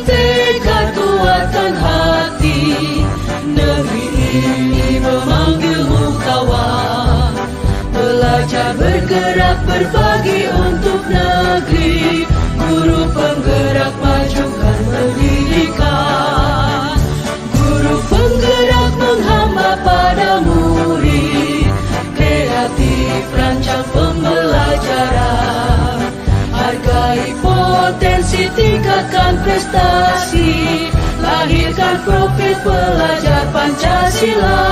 tekad, kuatkan hati. Negeri ini memanggilmu kawan. Belajar, bergerak, berbagi untuk negeri. Guru penggerak, majukan pendidikan. Guru penggerak menghamba pada murid. Kreatif, rancang pembelajaran. Hargai potensi, tingkatkan prestasi. Lahirkan profil pelajar Pancasila.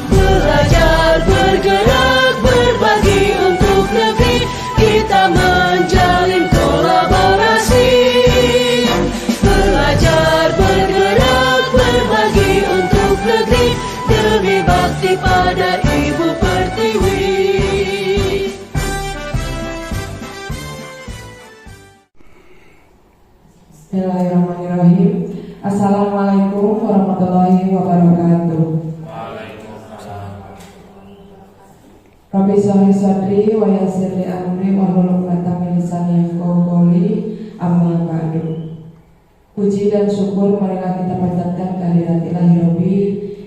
Belajar, bergerak, berbagi untuk negeri. Kita menjalin kolaborasi. Belajar, bergerak, berbagi untuk negeri. Demi bakti pada Ibu Pertiwi. Bismillahirrahmanirrahim. Assalamualaikum warahmatullahi wabarakatuh. Rabbi shrah li sadri wa yassir li amri wahlul 'uqdatam min lisani yafqahu qawli. Amma ba'du. Puji dan syukur marilah kita panjatkan kehadirat Ilahi Rabbi,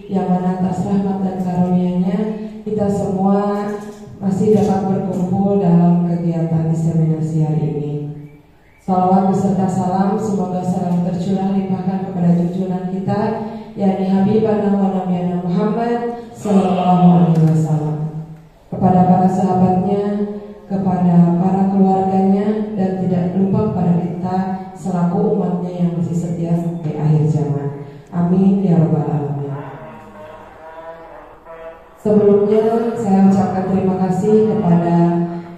yang mana atas rahmat dan karunia-Nya kita semua masih dapat berkumpul dalam kegiatan diseminasi hari ini. Salawat beserta salam semoga selalu tercurah limpahkan kepada junjungan kita, yakni Habibana wa Nabiyana Muhammad sallallahu alaihi wasallam, kepada para sahabatnya, kepada para keluarganya, dan tidak lupa kepada kita selaku umatnya yang masih setia sampai akhir zaman. Amin ya rabbal alamin. Sebelumnya saya ucapkan terima kasih kepada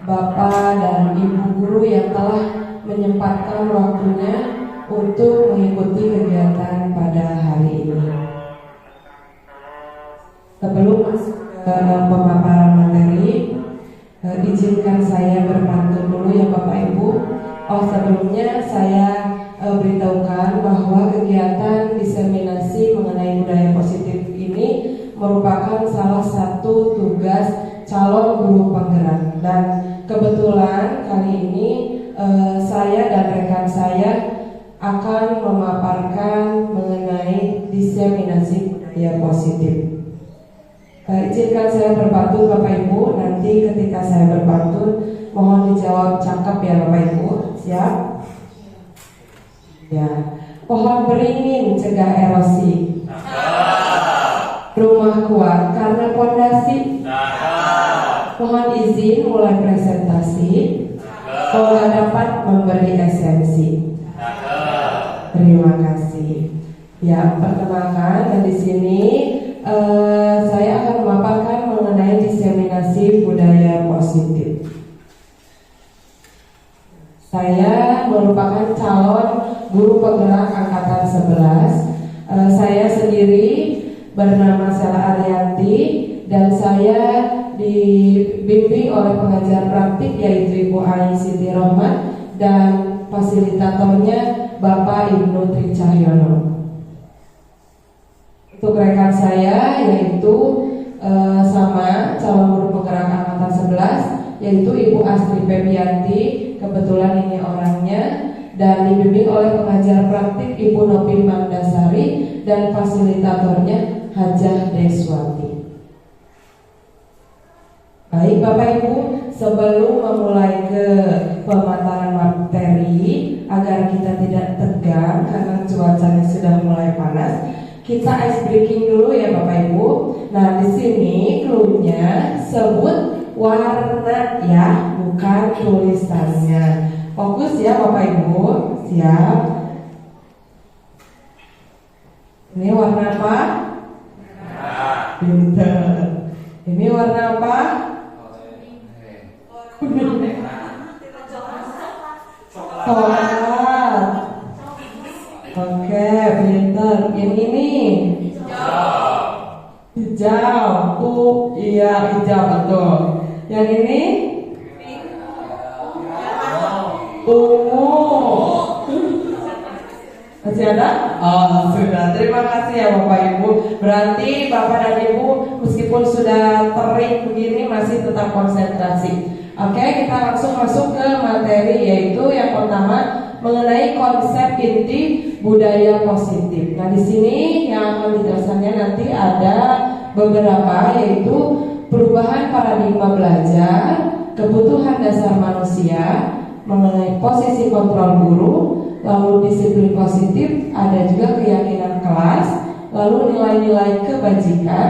Bapak dan Ibu Guru yang telah menyempatkan waktunya untuk mengikuti kegiatan pada hari ini. Sebelum masuk ke pemaparan materi, izinkan saya berpantun dulu ya Bapak Ibu. Sebelumnya saya beritahukan bahwa kegiatan diseminasi mengenai budaya positif ini merupakan salah satu tugas calon guru penggerak, dan kebetulan kali ini saya dan rekan saya akan memaparkan mengenai diseminasi budaya positif. Izinkan saya berpantun Bapak Ibu. Nanti ketika saya berpantun mohon dijawab cakap ya Bapak Ibu. Siap? Ya. Pohon beringin cegah erosi. Rumah kuat karena pondasi. Mohon izin mulai presentasi. Semoga dapat memberi esensi. Terima kasih. Ya, perkenalkan di sini saya akan memaparkan mengenai diseminasi budaya positif. Saya merupakan calon guru penggerak angkatan 11. Saya sendiri bernama Sela Arianti dan saya dibimbing oleh pengajar praktik yaitu Ibu Ai Siti Rohmat dan fasilitatornya Bapak Ibnu Tri Cahyono. Untuk rekan saya yaitu sama calon guru penggerak angkatan 11 yaitu Ibu Astri Febianti, kebetulan ini orangnya, dan dibimbing oleh pengajar praktik Ibu Nopin Magdasari dan fasilitatornya Hajah Deswati. Baik Bapak Ibu, sebelum memulai ke pemaparan materi agar kita tidak tegang karena cuacanya sudah mulai panas, kita ice breaking dulu ya Bapak Ibu. Nah di sini clue-nya sebut warna ya, bukan tulisannya. Fokus ya Bapak Ibu, siap? Ini warna apa? Pinter. Ini warna apa? Coklat. Oke, pinter. Yang ini? Hijau. Iya hijau betul. Yang ini? Ungu. Masih ada? Oh sudah. Terima kasih ya Bapak Ibu. Berarti Bapak dan Ibu meskipun sudah terik begini masih tetap konsentrasi. Oke, kita langsung masuk ke materi, yaitu yang pertama mengenai konsep inti budaya positif. Nah, di sini yang akan dijelaskannya nanti ada beberapa, yaitu perubahan paradigma belajar, kebutuhan dasar manusia, mengenai posisi kontrol guru, lalu disiplin positif, ada juga keyakinan kelas, lalu nilai-nilai kebajikan,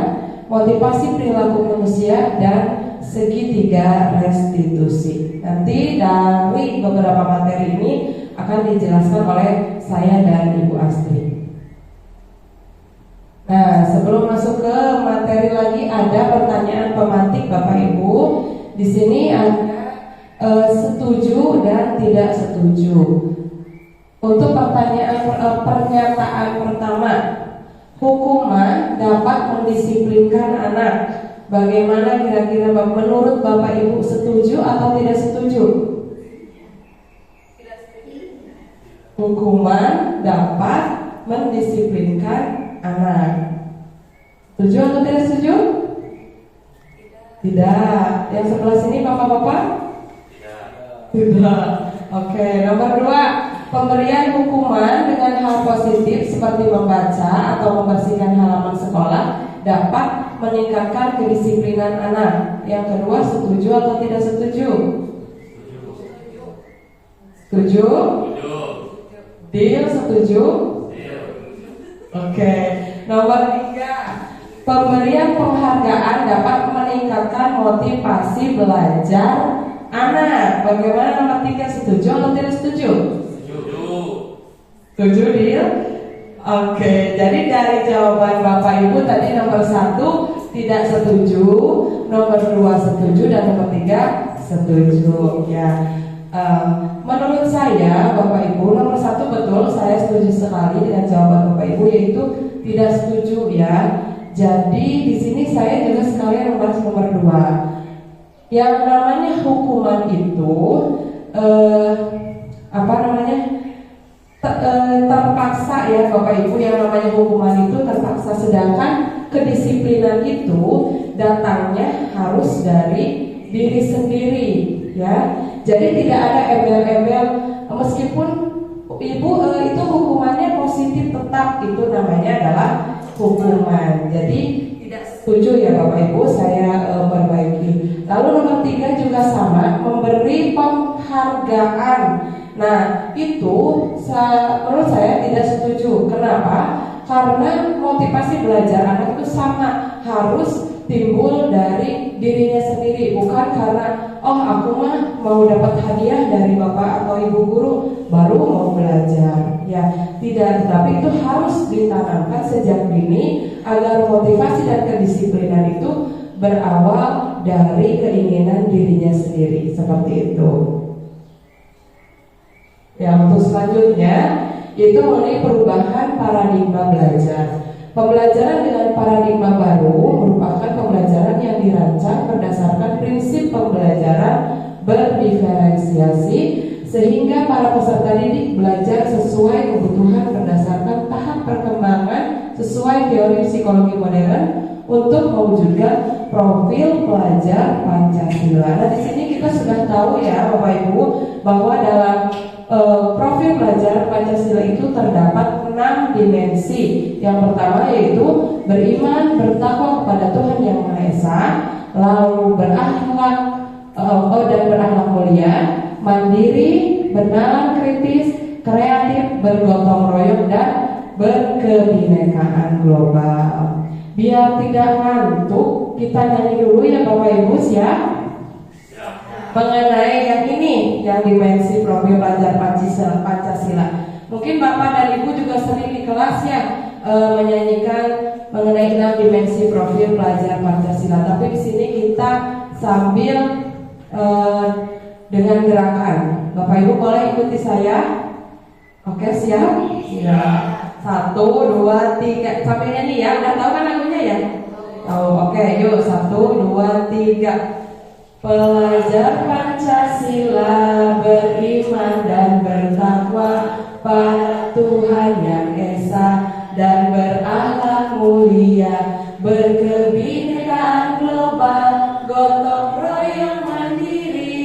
motivasi perilaku manusia, dan segitiga restitusi. Nanti dari beberapa materi ini akan dijelaskan oleh saya dan Ibu Astri. Nah, sebelum masuk ke materi lagi, ada pertanyaan pemantik Bapak Ibu. Di sini ada setuju dan tidak setuju. Untuk pernyataan pertama, hukuman dapat mendisiplinkan anak. Bagaimana kira-kira menurut Bapak Ibu, setuju atau tidak setuju? Hukuman dapat mendisiplinkan anak. Setuju atau tidak setuju? Tidak. Yang sebelah sini Bapak-bapak? Tidak. Oke, nomor 2, pemberian hukuman dengan hal positif seperti membaca atau membersihkan halaman sekolah dapat meningkatkan kedisiplinan anak. Yang kedua, setuju atau tidak setuju? Setuju? Deal, setuju? Oke. Nomor 3, pemberian penghargaan dapat meningkatkan motivasi belajar anak. Bagaimana nomor 3, setuju atau tidak setuju? Setuju, Deal? Oke, jadi dari jawaban Bapak Ibu tadi nomor 1 tidak setuju, nomor 2 setuju, dan nomor 3 setuju. Ya, menurut saya Bapak Ibu, nomor 1 betul, saya setuju sekali dengan jawaban Bapak Ibu, yaitu tidak setuju ya. Jadi di sini saya juga sekalian membahas nomor 2. Yang namanya hukuman itu terpaksa ya Bapak Ibu, yang namanya hukuman itu terpaksa, sedangkan kedisiplinan itu datangnya harus dari diri sendiri ya. Jadi tidak ada embel-embel, meskipun Ibu itu hukumannya positif, tetap itu namanya adalah hukuman. Jadi tidak setuju ya Bapak Ibu, saya perbaiki. Lalu nomor 3 juga sama, memberi penghargaan. Nah, itu menurut saya tidak setuju. Kenapa? Karena motivasi belajar anak itu sama, harus timbul dari dirinya sendiri, bukan karena aku mah mau dapat hadiah dari bapak atau ibu guru baru mau belajar. Ya, tidak, tetapi itu harus ditanamkan sejak dini agar motivasi dan kedisiplinan itu berawal dari keinginan dirinya sendiri, seperti itu. Ya, untuk selanjutnya itu mengenai perubahan paradigma belajar. Pembelajaran dengan paradigma baru merupakan pembelajaran yang dirancang berdasarkan prinsip pembelajaran berdiferensiasi, sehingga para peserta didik belajar sesuai kebutuhan berdasarkan tahap perkembangan sesuai teori psikologi modern untuk mewujudkan profil pelajar Pancasila. Nah, di sini kita sudah tahu ya Bapak Ibu bahwa dalam profil pelajar Pancasila itu terdapat 6 dimensi. Yang pertama yaitu beriman, bertakwa kepada Tuhan Yang Maha Esa, lalu berakhlak dan berakhlak mulia, mandiri, bernalar kritis, kreatif, bergotong royong, dan berkebinekaan global. Biar tidak ngantuk, kita nyanyi dulu ya Bapak Ibu, siap? Mengenai yang ini, yang dimensi profil pelajar Pancasila. Mungkin Bapak dan Ibu juga sering di kelas ya menyanyikan mengenai 6 dimensi profil pelajar Pancasila. Tapi di sini kita sambil dengan gerakan. Bapak Ibu boleh ikuti saya? Oke, siap? Iya. 1, 2, 3. Sambil nyanyi ya. Udah tahu kan lagunya ya? Tahu. Oke, yuk 1, 2, 3. Pelajar Pancasila beriman dan bertakwa pada Tuhan Yang Esa, dan berakhlak mulia, berkebinekaan global, gotong royong mandiri,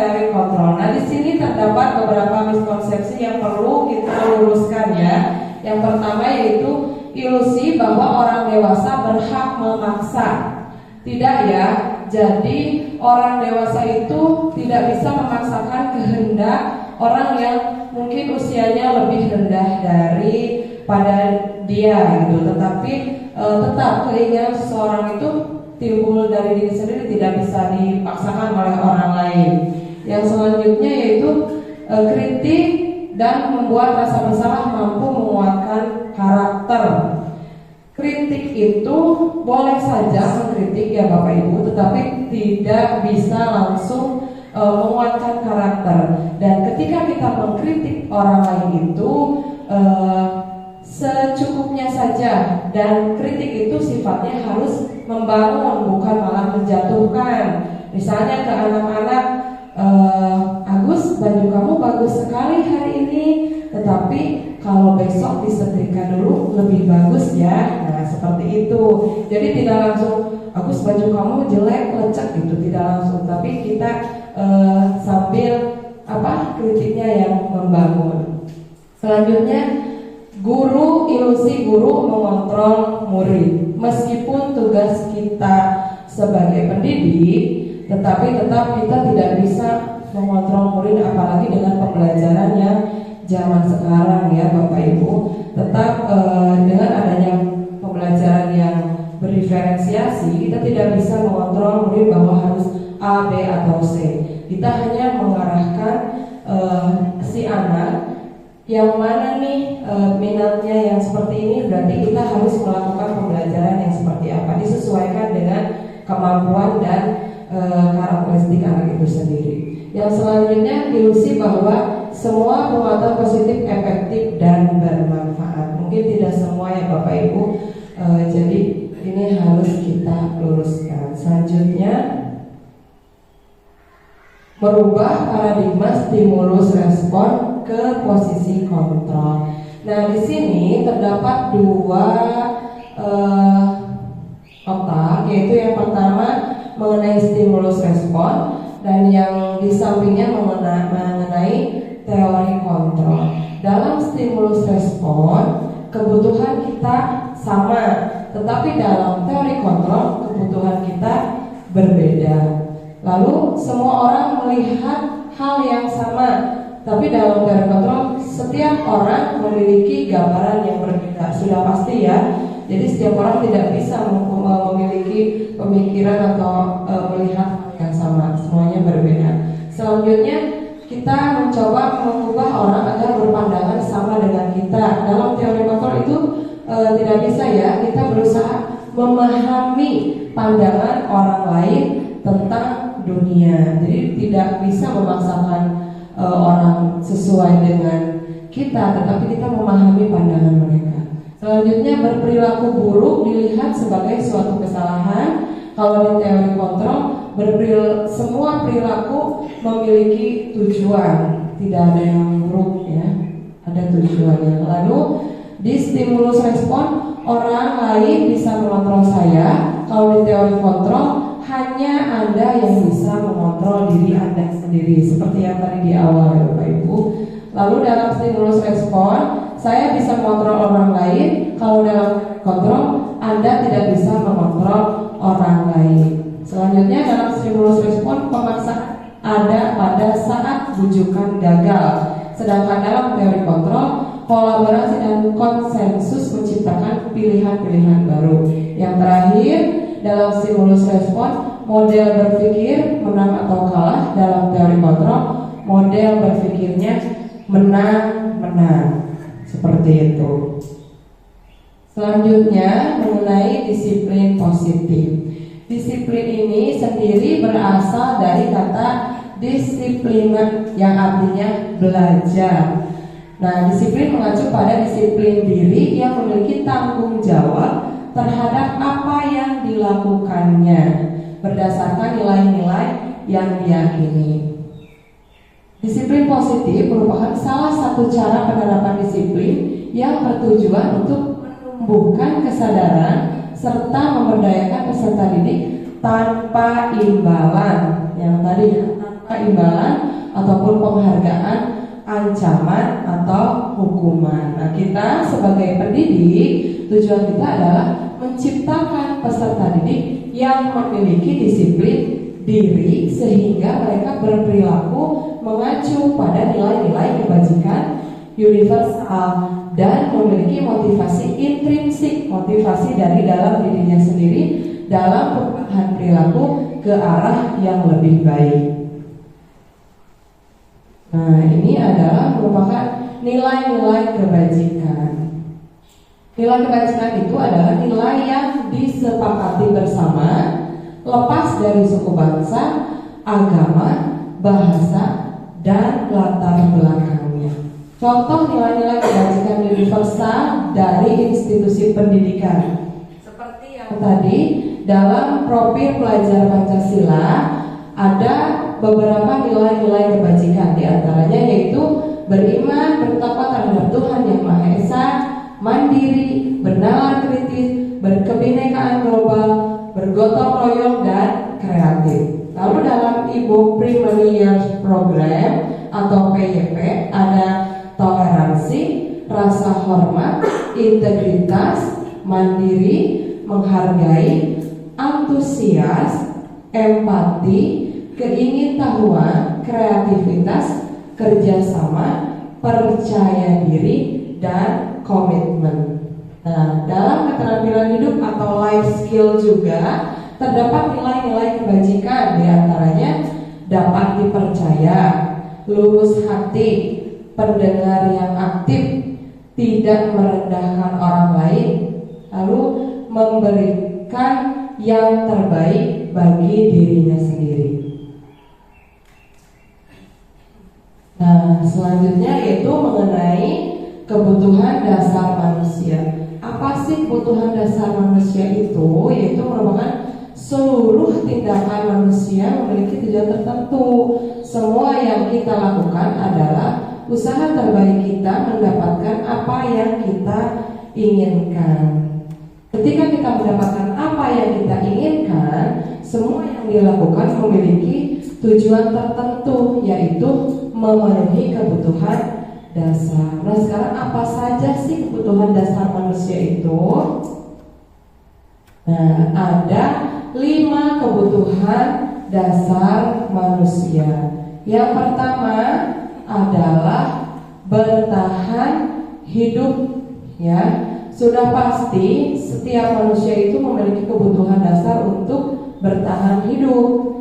teori kontrol. Nah, di sini terdapat beberapa miskonsepsi yang perlu kita luruskan ya. Yang pertama yaitu ilusi bahwa orang dewasa berhak memaksa. Tidak ya. Jadi orang dewasa itu tidak bisa memaksakan kehendak orang yang mungkin usianya lebih rendah daripada dia gitu. Tetapi tetap keinginan seseorang itu timbul dari diri sendiri, tidak bisa dipaksakan oleh orang lain. Yang selanjutnya yaitu kritik dan membuat rasa bersalah mampu menguatkan karakter. Kritik itu boleh saja mengkritik ya Bapak Ibu, tetapi tidak bisa langsung menguatkan karakter. Dan ketika kita mengkritik orang lain itu secukupnya saja, dan kritik itu sifatnya harus membangun, bukan malah menjatuhkan. Misalnya ke anak-anak, Agus, baju kamu bagus sekali hari ini, tetapi kalau besok disetrika dulu lebih bagus ya. Nah seperti itu. Jadi tidak langsung Agus, baju kamu jelek, lecek gitu, tidak langsung. Tapi kita sambil kritiknya yang membangun. Selanjutnya, ilusi guru mengontrol murid. Meskipun tugas kita sebagai pendidik, tetapi tetap kita tidak bisa mengontrol murid, apalagi dengan pembelajaran yang zaman sekarang ya Bapak Ibu. Tetap dengan adanya pembelajaran yang berdiferensiasi, kita tidak bisa mengontrol murid bahwa harus A, B, atau C. Kita hanya mengarahkan si anak yang mana nih minatnya yang seperti ini, berarti kita harus melakukan pembelajaran yang seperti apa, disesuaikan dengan kemampuan dan karakteristik anak itu sendiri. Yang selanjutnya, ilusi bahwa semua penguatan positif efektif dan bermanfaat. Mungkin tidak semua ya Bapak Ibu, jadi ini harus kita luruskan. Selanjutnya, merubah paradigma stimulus respon ke posisi kontrol. Nah, di sini terdapat dua otak, yaitu yang pertama mengenai stimulus respon dan yang di sampingnya mengenai teori kontrol. Dalam stimulus respon, kebutuhan kita sama, tetapi dalam teori kontrol kebutuhan kita berbeda. Lalu semua orang melihat hal yang sama, tapi dalam teori kontrol setiap orang memiliki gambaran yang berbeda. Sudah pasti ya. Jadi setiap orang tidak bisa memiliki pemikiran atau melihat hal yang sama. Semuanya berbeda. Selanjutnya kita mencoba mengubah orang agar berpandangan sama dengan kita. Dalam teori kontrol itu tidak bisa ya. Kita berusaha memahami pandangan orang lain tentang dunia. Jadi tidak bisa memaksakan orang sesuai dengan kita, tetapi kita memahami pandangan mereka. Selanjutnya, berperilaku buruk dilihat sebagai suatu kesalahan. Kalau di teori kontrol, semua perilaku memiliki tujuan, tidak ada yang buruk ya, ada tujuannya. Lalu di stimulus respon, orang lain bisa mengontrol saya. Kalau di teori kontrol, hanya Anda yang bisa mengontrol diri Anda sendiri, seperti yang tadi di awal ya Bapak Ibu. Lalu dalam stimulus respon, saya bisa mengontrol orang lain. Kalau dalam kontrol, Anda tidak bisa mengontrol orang lain. Selanjutnya dalam stimulus respon, pemaksaan ada pada saat bujukan gagal. Sedangkan dalam teori kontrol, kolaborasi dan konsensus menciptakan pilihan-pilihan baru. Yang terakhir, dalam stimulus respon, model berpikir menang atau kalah. Dalam teori kontrol, model berpikirnya menang-menang. Seperti itu. Selanjutnya mengenai disiplin positif. Disiplin ini sendiri berasal dari kata disiplin yang artinya belajar. Nah, disiplin mengacu pada disiplin diri yang memiliki tanggung jawab terhadap apa yang dilakukannya berdasarkan nilai-nilai yang diyakini. Disiplin positif merupakan salah satu cara penerapan disiplin yang bertujuan untuk menumbuhkan kesadaran serta memberdayakan peserta didik tanpa imbalan. Yang tadi tanpa imbalan ataupun penghargaan, ancaman atau hukuman. Nah, kita sebagai pendidik, tujuan kita adalah menciptakan peserta didik yang memiliki disiplin diri sehingga mereka berperilaku mengacu pada nilai-nilai kebajikan universal dan memiliki motivasi intrinsik, motivasi dari dalam dirinya sendiri dalam perubahan perilaku ke arah yang lebih baik. Nah, ini adalah merupakan nilai-nilai kebajikan. Nilai kebajikan itu adalah nilai yang disepakati bersama, lepas dari suku bangsa, agama, bahasa, dan latar belakangnya. Contoh nilai-nilai kebajikan universal dari institusi pendidikan. Seperti yang tadi, dalam profil pelajar Pancasila ada beberapa nilai-nilai kebajikan, di antaranya yaitu beriman, bertakwa terhadap Tuhan Yang Maha Esa, mandiri, bernalar kritis, berkebinekaan global, bergotong royong, dan kreatif. Lalu dalam Ibu Primary Years Program atau PYP ada toleransi, rasa hormat, integritas, mandiri, menghargai, antusias, empati, keingintahuan, kreativitas, kerjasama, percaya diri, dan komitmen. Nah, dalam keterampilan hidup atau life skill juga terdapat nilai-nilai kebajikan, di antaranya dapat dipercaya, lurus hati, pendengar yang aktif, tidak merendahkan orang lain, lalu memberikan yang terbaik bagi dirinya sendiri. Nah, selanjutnya yaitu mengenai kebutuhan dasar manusia. Apa sih kebutuhan dasar manusia itu? Yaitu merupakan seluruh tindakan manusia memiliki tujuan tertentu. Semua yang kita lakukan adalah usaha terbaik kita mendapatkan apa yang kita inginkan. Ketika kita mendapatkan apa yang kita inginkan, semua yang dilakukan memiliki tujuan tertentu, yaitu memenuhi kebutuhan dasar. Nah, sekarang apa saja sih kebutuhan dasar manusia itu? Nah, ada 5 kebutuhan dasar manusia. Yang pertama adalah bertahan hidup, ya. Sudah pasti setiap manusia itu memiliki kebutuhan dasar untuk bertahan hidup.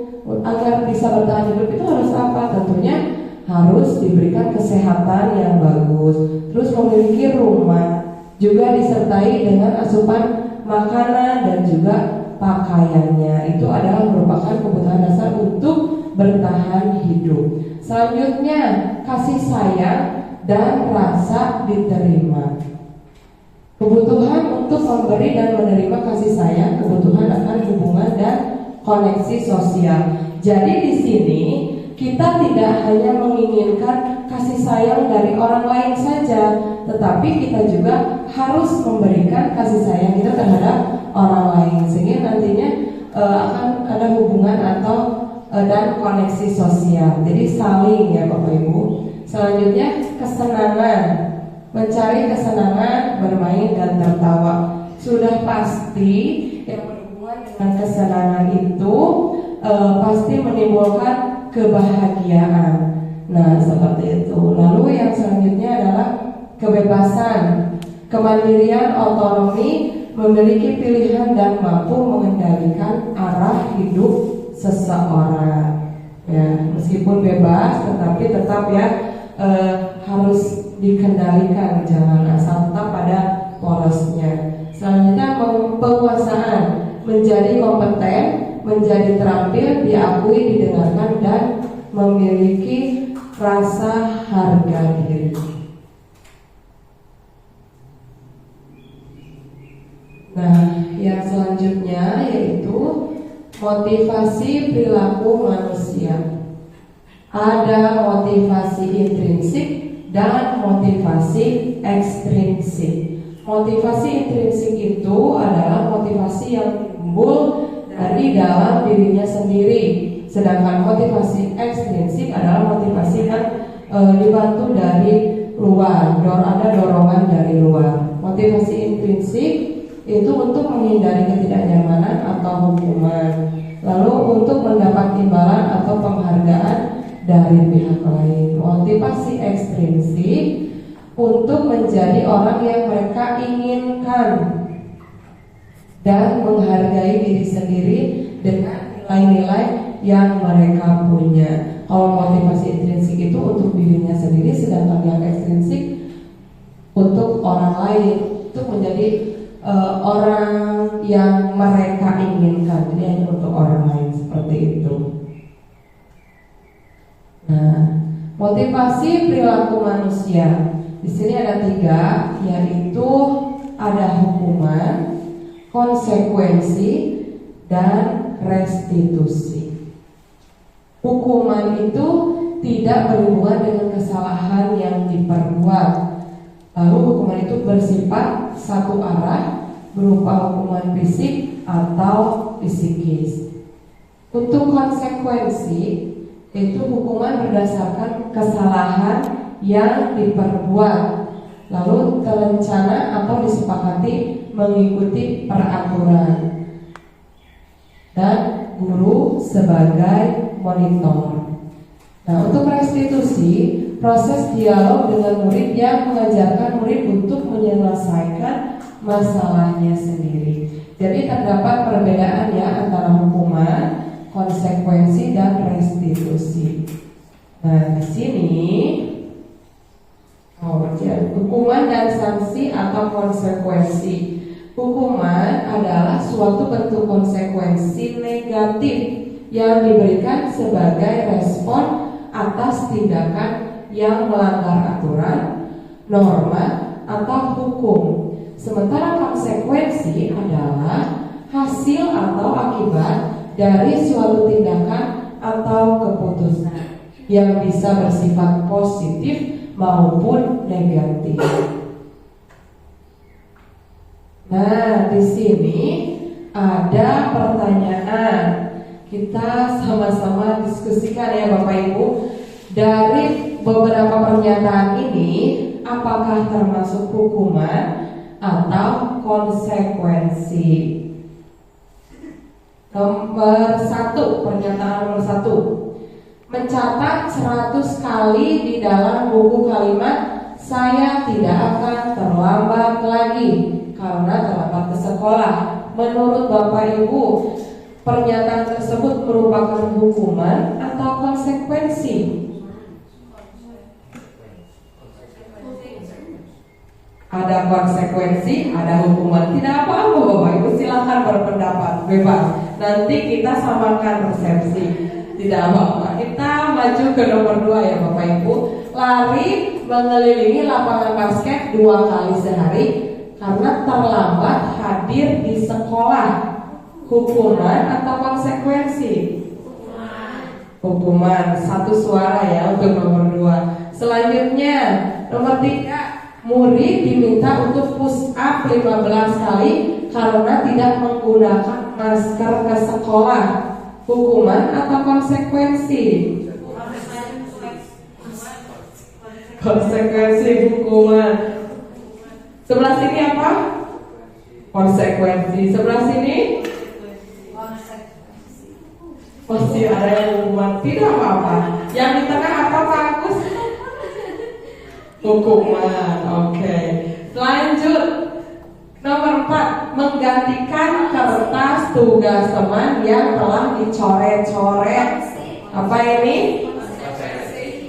Agar bisa bertahan hidup itu harus apa? Tentunya harus diberikan kesehatan yang bagus, terus memiliki rumah, juga disertai dengan asupan makanan dan juga pakaiannya. Itu adalah merupakan kebutuhan dasar untuk bertahan hidup. Selanjutnya, kasih sayang dan rasa diterima. Kebutuhan untuk memberi dan menerima kasih sayang, kebutuhan akan hubungan dan koneksi sosial. Jadi di sini kita tidak hanya menginginkan kasih sayang dari orang lain saja, tetapi kita juga harus memberikan kasih sayang kita terhadap orang lain, sehingga nantinya akan ada hubungan atau dan koneksi sosial. Jadi saling, ya Bapak Ibu. Selanjutnya kesenangan, mencari kesenangan, bermain dan tertawa. Sudah pasti yang berhubungan dengan kesenangan itu pasti menimbulkan kebahagiaan. Nah, seperti itu. Lalu yang selanjutnya adalah kebebasan, kemandirian, otonomi, memiliki pilihan dan mampu mengendalikan arah hidup seseorang. Ya, meskipun bebas, tetapi tetap ya harus dikendalikan, jangan asal tetap pada porosnya. Selanjutnya penguasaan, menjadi kompeten, menjadi terampil, diakui, didengarkan, dan memiliki rasa harga diri. Nah, yang selanjutnya yaitu motivasi perilaku manusia. Ada motivasi intrinsik dan motivasi ekstrinsik. Motivasi intrinsik itu adalah motivasi yang timbul dari dalam dirinya sendiri, Sedangkan motivasi ekstrinsik adalah motivasi yang dibantu dari luar, ada dorongan dari luar. Motivasi intrinsik itu untuk menghindari ketidaknyamanan atau hukuman, lalu untuk mendapat imbalan atau penghargaan dari pihak lain. Motivasi ekstrinsik untuk menjadi orang yang mereka inginkan dan menghargai diri sendiri dengan nilai-nilai yang mereka punya. Kalau motivasi intrinsik itu untuk dirinya sendiri, sedangkan yang ekstrinsik untuk orang lain, untuk menjadi orang yang mereka inginkan. Jadi hanya untuk orang lain, seperti itu. Nah, motivasi perilaku manusia di sini ada 3, yaitu ada hukuman, konsekuensi, dan restitusi. Hukuman itu tidak berhubungan dengan kesalahan yang diperbuat. Lalu hukuman itu bersifat satu arah, berupa hukuman fisik atau psikis. Untuk konsekuensi, itu hukuman berdasarkan kesalahan yang diperbuat, lalu terencana atau disepakati mengikuti peraturan, dan guru sebagai monitor. Nah, untuk restitusi, proses dialog dengan murid yang mengajarkan murid untuk menyelesaikan masalahnya sendiri. Jadi terdapat perbedaan ya antara hukuman, konsekuensi, dan restitusi. Nah, di sini hukuman dan sanksi atau konsekuensi. Hukuman adalah suatu bentuk konsekuensi negatif yang diberikan sebagai respon atas tindakan yang melanggar aturan, norma, atau hukum. Sementara konsekuensi adalah hasil atau akibat dari suatu tindakan atau keputusan yang bisa bersifat positif maupun negatif. Nah, di sini ada pertanyaan. Kita sama-sama diskusikan ya Bapak Ibu. Dari beberapa pernyataan ini, apakah termasuk hukuman atau konsekuensi? Nomor 1, pernyataan nomor 1. Mencatat 100 kali di dalam buku kalimat "Saya tidak akan terlambat lagi karena terlambat ke sekolah." Menurut Bapak Ibu, pernyataan tersebut merupakan hukuman atau konsekuensi? Ada konsekuensi, ada hukuman. Tidak apa-apa Bapak Ibu, silahkan berpendapat, bebas. Nanti kita samakan persepsi. Tidak apa-apa. Kita maju ke nomor 2 ya Bapak Ibu. Lari mengelilingi lapangan basket 2 kali sehari karena terlambat hadir di sekolah. Hukuman atau konsekuensi? Hukuman. 1 suara ya untuk nomor 2. Selanjutnya nomor 3. Murid diminta untuk push up 15 kali karena tidak menggunakan masker ke sekolah. Hukuman atau konsekuensi? Konsekuensi, hukuman. Sebelah sini apa? Konsekuensi. Sebelah sini? Masih ada yang hukuman. Tidak apa-apa. Yang di tengah apa Pak Agus? Hukuman. Oke. Lanjut. Nomor 4, menggantikan kertas tugas teman yang telah dicoret-coret. Apa ini?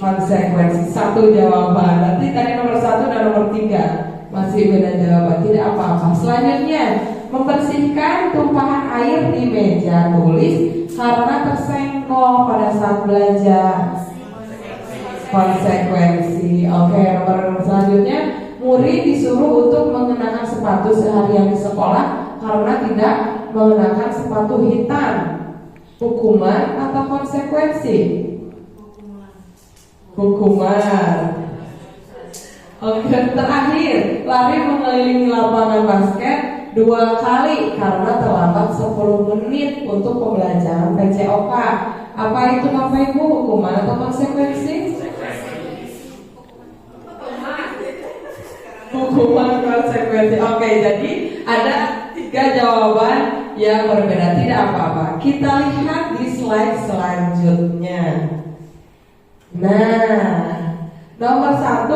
Konsekuensi. 1 jawaban. Nanti tadi nomor 1 dan nomor 3 masih beda jawaban. Tidak apa-apa. Selanjutnya, membersihkan tumpahan air di meja tulis karena tersenggol pada saat belajar. Konsekuensi. Oke, nomor selanjutnya, murid disuruh untuk mengenakan sepatu seharian di sekolah karena tidak mengenakan sepatu hitam. Hukuman atau konsekuensi? Hukuman. Oke, terakhir, lari mengelilingi lapangan basket 2 kali karena terlambat 10 menit untuk pembelajaran PCOK. Apa itu Bapak Ibu? Hukuman atau konsekuensi? Hukuman konsekuensi. Oke, jadi ada 3 jawaban yang berbeda, tidak apa-apa. Kita lihat di slide selanjutnya. Nah, nomor 1,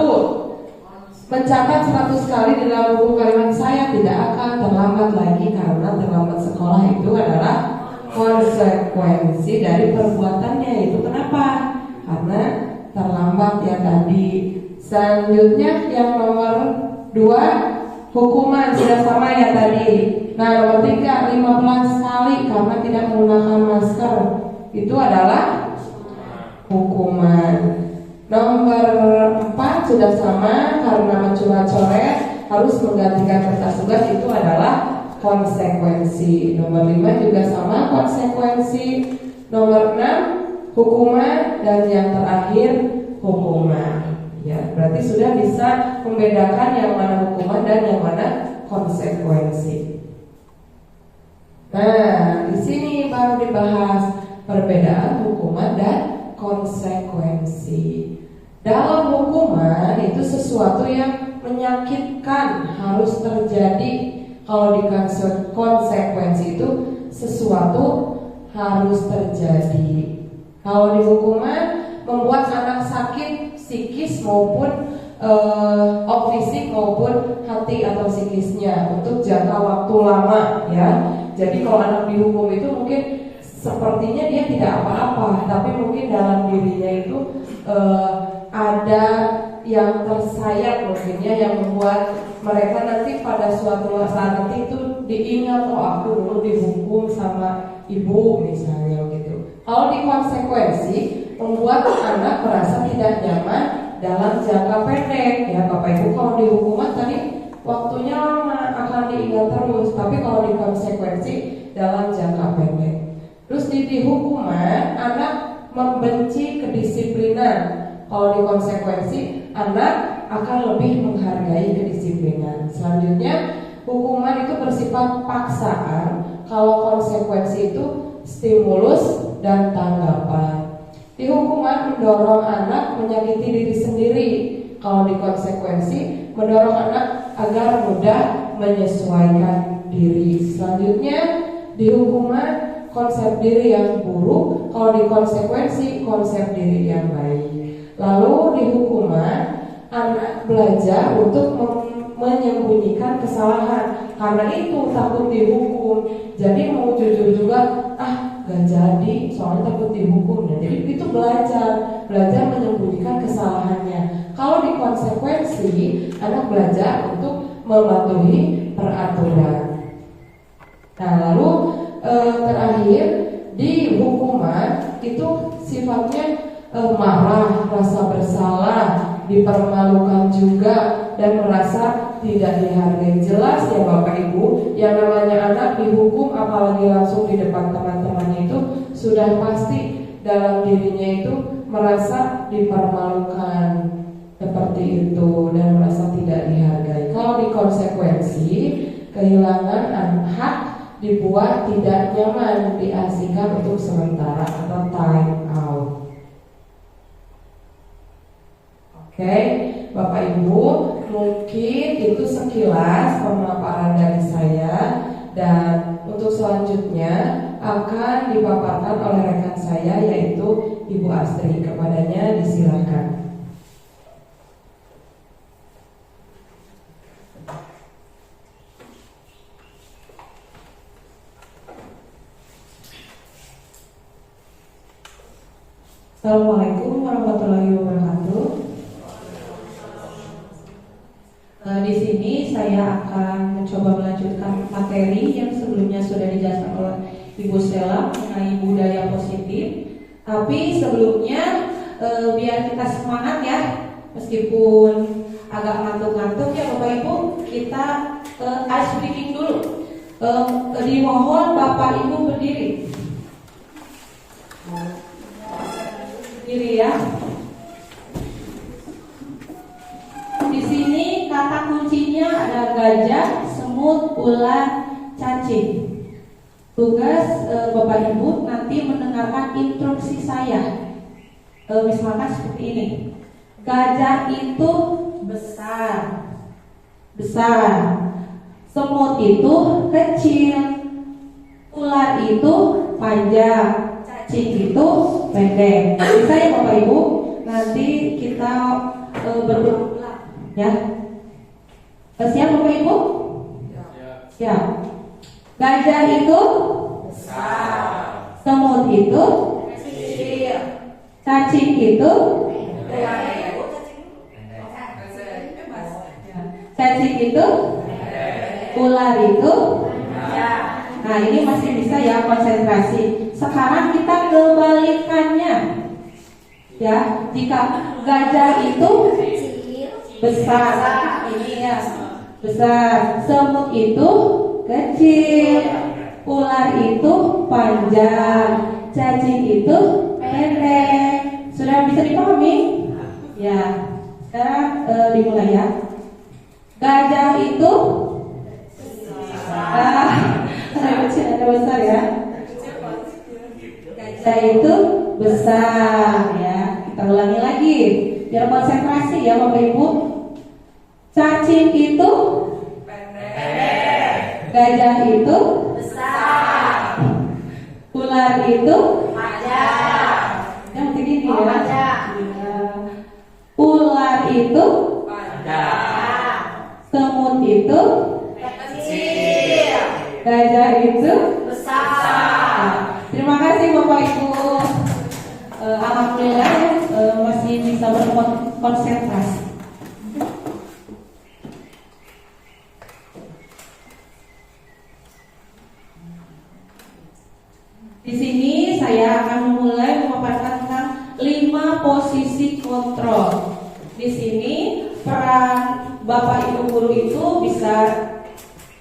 mencatat 100 kali di dalam buku kalimat saya tidak akan terlambat lagi, karena terlambat sekolah itu adalah konsekuensi dari perbuatannya. Itu kenapa? Karena terlambat ya tadi. Selanjutnya yang nomor 2, hukuman sudah sama ya tadi. Nah, nomor 3, 15 kali karena tidak menggunakan masker, itu adalah hukuman. Nomor 4 sudah sama, karena mencuri-coret harus menggantikan kertas tugas, itu adalah konsekuensi. Nomor 5 juga sama, konsekuensi. Nomor 6 hukuman, dan yang terakhir hukuman. Ya, berarti sudah bisa membedakan yang mana hukuman dan yang mana konsekuensi. Nah, di sini baru dibahas perbedaan hukuman dan konsekuensi. Dalam hukuman itu sesuatu yang menyakitkan harus terjadi. Kalau di konsekuensi itu sesuatu harus terjadi. Kalau di hukuman membuat anak sakit psikis maupun fisik maupun hati atau psikisnya untuk jangka waktu lama ya. Jadi kalau anak dihukum itu mungkin sepertinya dia tidak apa-apa, tapi mungkin dalam dirinya itu ada yang tersayat mungkinnya, yang membuat mereka nanti pada suatu saat nanti itu diingat, oh aku dulu dihukum sama ibu misalnya gitu. Kalau di konsekuensi membuat anak merasa tidak nyaman dalam jangka pendek ya Bapak Ibu. Kalau di hukuman tadi waktunya lama akan diingat terus, tapi kalau di konsekuensi dalam jangka pendek. Terus di hukuman anak membenci kedisiplinan. Kalau di konsekuensi anak akan lebih menghargai kedisiplinan. Selanjutnya hukuman itu bersifat paksaan, kalau konsekuensi itu stimulus dan tanggapan. Di hukuman mendorong anak menyakiti diri sendiri, kalau di konsekuensi mendorong anak agar mudah menyesuaikan diri. Selanjutnya di hukuman konsep diri yang buruk, kalau di konsekuensi konsep diri yang baik. Lalu di hukuman anak belajar untuk menyembunyikan kesalahan, karena itu takut dihukum. Jadi mau jujur juga gak jadi, soalnya takut dihukum. Jadi itu belajar menyembunyikan kesalahannya. Kalau di konsekuensi anak belajar untuk mematuhi peraturan. Nah lalu terakhir di hukuman itu sifatnya marah, rasa bersalah, dipermalukan juga, dan merasa tidak dihargai. Jelas ya Bapak Ibu, yang namanya anak dihukum apalagi langsung di depan teman-temannya itu sudah pasti dalam dirinya itu merasa dipermalukan seperti itu dan merasa tidak dihargai. Kalau di konsekuensi kehilangan hak, dibuat tidak nyaman, diasingkan untuk sementara atau time out. Oke, Bapak Ibu, mungkin itu sekilas pemaparan dari saya, dan untuk selanjutnya akan dipaparkan oleh rekan saya yaitu Ibu Astri. Kepadanya disilakan. Assalamualaikum warahmatullahi wabarakatuh. Di sini saya akan mencoba melanjutkan materi yang sebelumnya sudah dijelaskan oleh Ibu Stella mengenai budaya positif. Tapi sebelumnya biar kita semangat ya, meskipun agak ngantuk-ngantuk ya Bapak Ibu, kita ice breaking dulu. Dimohon Bapak Ibu berdiri. Berdiri ya. Di sini kata kuncinya ada gajah, semut, ular, cacing. Tugas Bapak Ibu nanti mendengarkan instruksi saya. Misalkan seperti ini. Gajah itu besar. Semut itu kecil. Ular itu panjang. Cacing itu pendek. Bisa ya Bapak Ibu? Nanti kita berulang ya. Siap Bapak Ibu? Siap. Gajah itu besar. Semut itu kecil. Cacing itu cacing itu ular itu. Nah ini masih bisa ya konsentrasi. Sekarang kita kebalikannya ya. Jika gajah itu besar, ini ya besar. Semut itu kecil. Ular itu panjang. Cacing itu pendek. Sudah bisa dipahami? Ya. Sekarang dimulai ya. Gajah itu saya kecil ada besar ya. Gajah itu besar ya. Kita ulangi lagi biar konsentrasi ya Bapak Ibu. Cacing itu pendek. Gajah itu besar. Ular itu panjang. Yang begini ya. Ular itu panjang. Semut itu kecil. Gajah itu besar. Terima kasih Bapak Ibu. Alhamdulillah masih bisa berkonsentrasi. Di sini saya akan memulai memaparkan tentang 5 posisi kontrol. Di sini peran Bapak Ibu guru itu bisa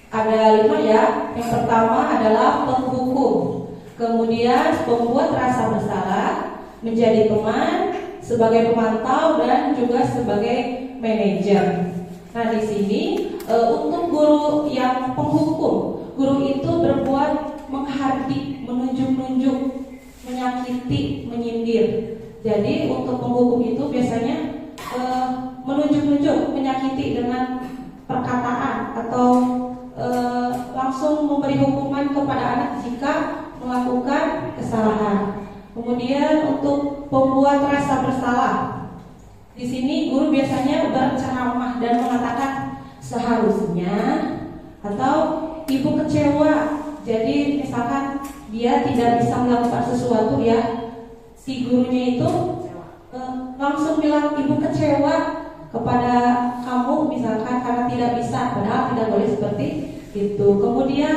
ada 5 ya. Yang pertama adalah penghukum, kemudian pembuat rasa bersalah, menjadi teman, sebagai pemantau dan juga sebagai manajer. Nah di sini untuk guru yang penghukum, guru itu berbuat menghardik, menunjuk-nunjuk, menyakiti, menyindir. Jadi untuk penghukum itu biasanya menunjuk-nunjuk, menyakiti dengan perkataan atau langsung memberi hukuman kepada anak jika melakukan kesalahan. Kemudian untuk pembuat rasa bersalah, di sini guru biasanya berceramah dan mengatakan seharusnya atau ibu kecewa. Jadi misalkan dia tidak bisa melakukan sesuatu ya, si gurunya itu langsung bilang ibu kecewa kepada kamu misalkan karena tidak bisa, padahal tidak boleh seperti itu. Kemudian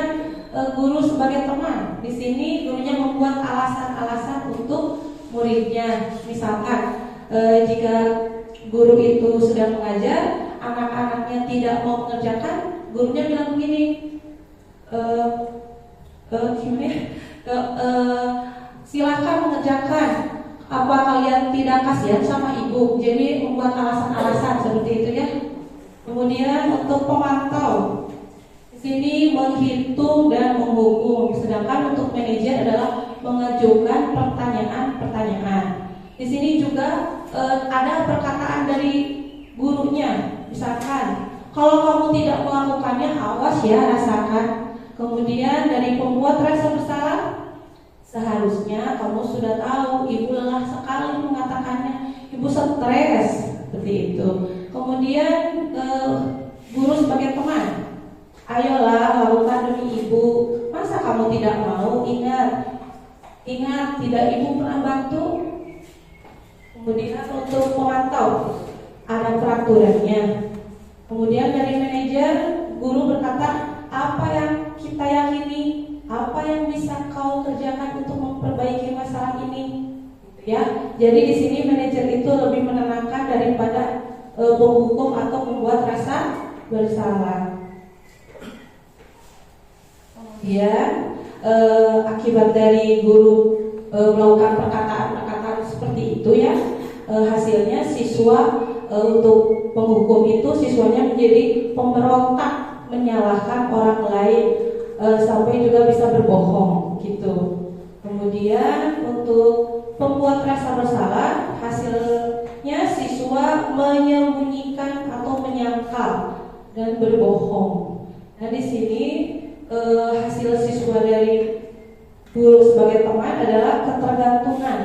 guru sebagai teman, di sini gurunya membuat alasan-alasan untuk muridnya. Misalkan jika guru itu sedang mengajar, anak-anaknya tidak mau mengerjakan, gurunya bilang begini, silakan mengerjakan. Apa kalian tidak kasihan sama ibu? Jadi membuat alasan-alasan seperti itu ya. Kemudian untuk pemantau, di sini menghitung dan menghukum. Sedangkan untuk manajer adalah mengajukan pertanyaan-pertanyaan. Di sini juga ada perkataan dari gurunya. Misalkan, kalau kamu tidak melakukannya, awas ya, rasakan. Kemudian dari pembuat rasa bersalah, seharusnya kamu sudah tahu ibu lelah sekali mengatakannya, ibu stres, seperti itu. Kemudian guru sebagai teman, ayolah lakukan demi ibu. Masa kamu tidak mau? Ingat tidak ibu pernah bantu. Kemudian untuk pemantau ada peraturannya. Kemudian dari manajer, guru berkata, apa yang kita yakini, apa yang bisa kau kerjakan untuk memperbaiki masalah ini, ya. Jadi di sini manajer itu lebih menenangkan daripada penghukum atau membuat rasa bersalah. Kemudian akibat dari guru melakukan perkataan-perkataan seperti itu ya, hasilnya siswa untuk penghukum itu siswanya menjadi pemberontak, menyalahkan orang lain, sampai juga bisa berbohong gitu. Kemudian untuk pembuat rasa bersalah, hasilnya siswa menyembunyikan atau menyangkal dan berbohong. Nah di sini hasil siswa dari guru sebagai teman adalah ketergantungan.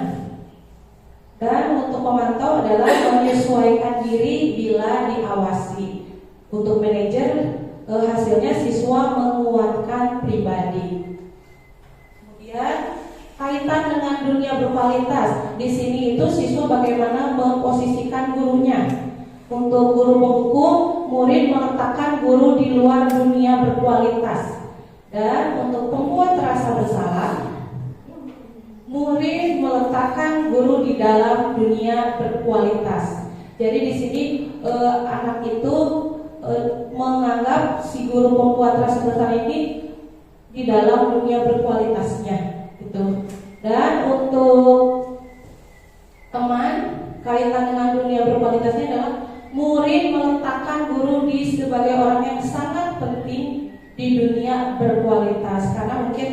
Dan untuk pemantau adalah menyesuaikan diri bila diawasi. Untuk manajer hasilnya siswa menguatkan pribadi. Kemudian kaitan dengan dunia berkualitas. Di sini itu siswa bagaimana memposisikan gurunya. Untuk guru pembuku, murid meletakkan guru di luar dunia berkualitas. Dan untuk pembuat rasa bersalah, murid meletakkan guru di dalam dunia berkualitas. Jadi di sini anak itu menganggap si guru pembuat rasa bersalah ini di dalam dunia berkualitasnya, gitu. Dan untuk teman, kaitan dengan dunia berkualitasnya adalah murid meletakkan guru sebagai orang yang sangat penting di dunia berkualitas, karena mungkin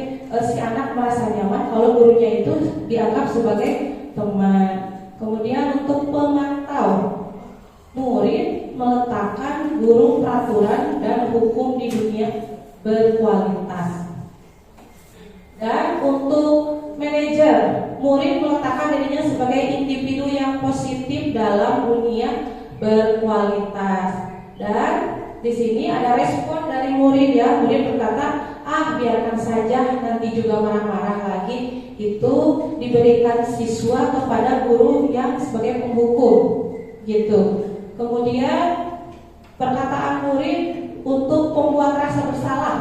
si anak merasa nyaman kalau gurunya itu dianggap sebagai teman. Kemudian untuk pemantau, murid meletakkan guru peraturan dan hukum di dunia berkualitas. Dan untuk manajer, murid meletakkan dirinya sebagai individu yang positif dalam dunia berkualitas. Dan di sini ada respon dari murid ya. Murid berkata, biarkan saja, nanti juga marah-marah lagi. Itu diberikan siswa kepada guru yang sebagai pembuku, gitu. Kemudian perkataan murid untuk pembuat rasa bersalah,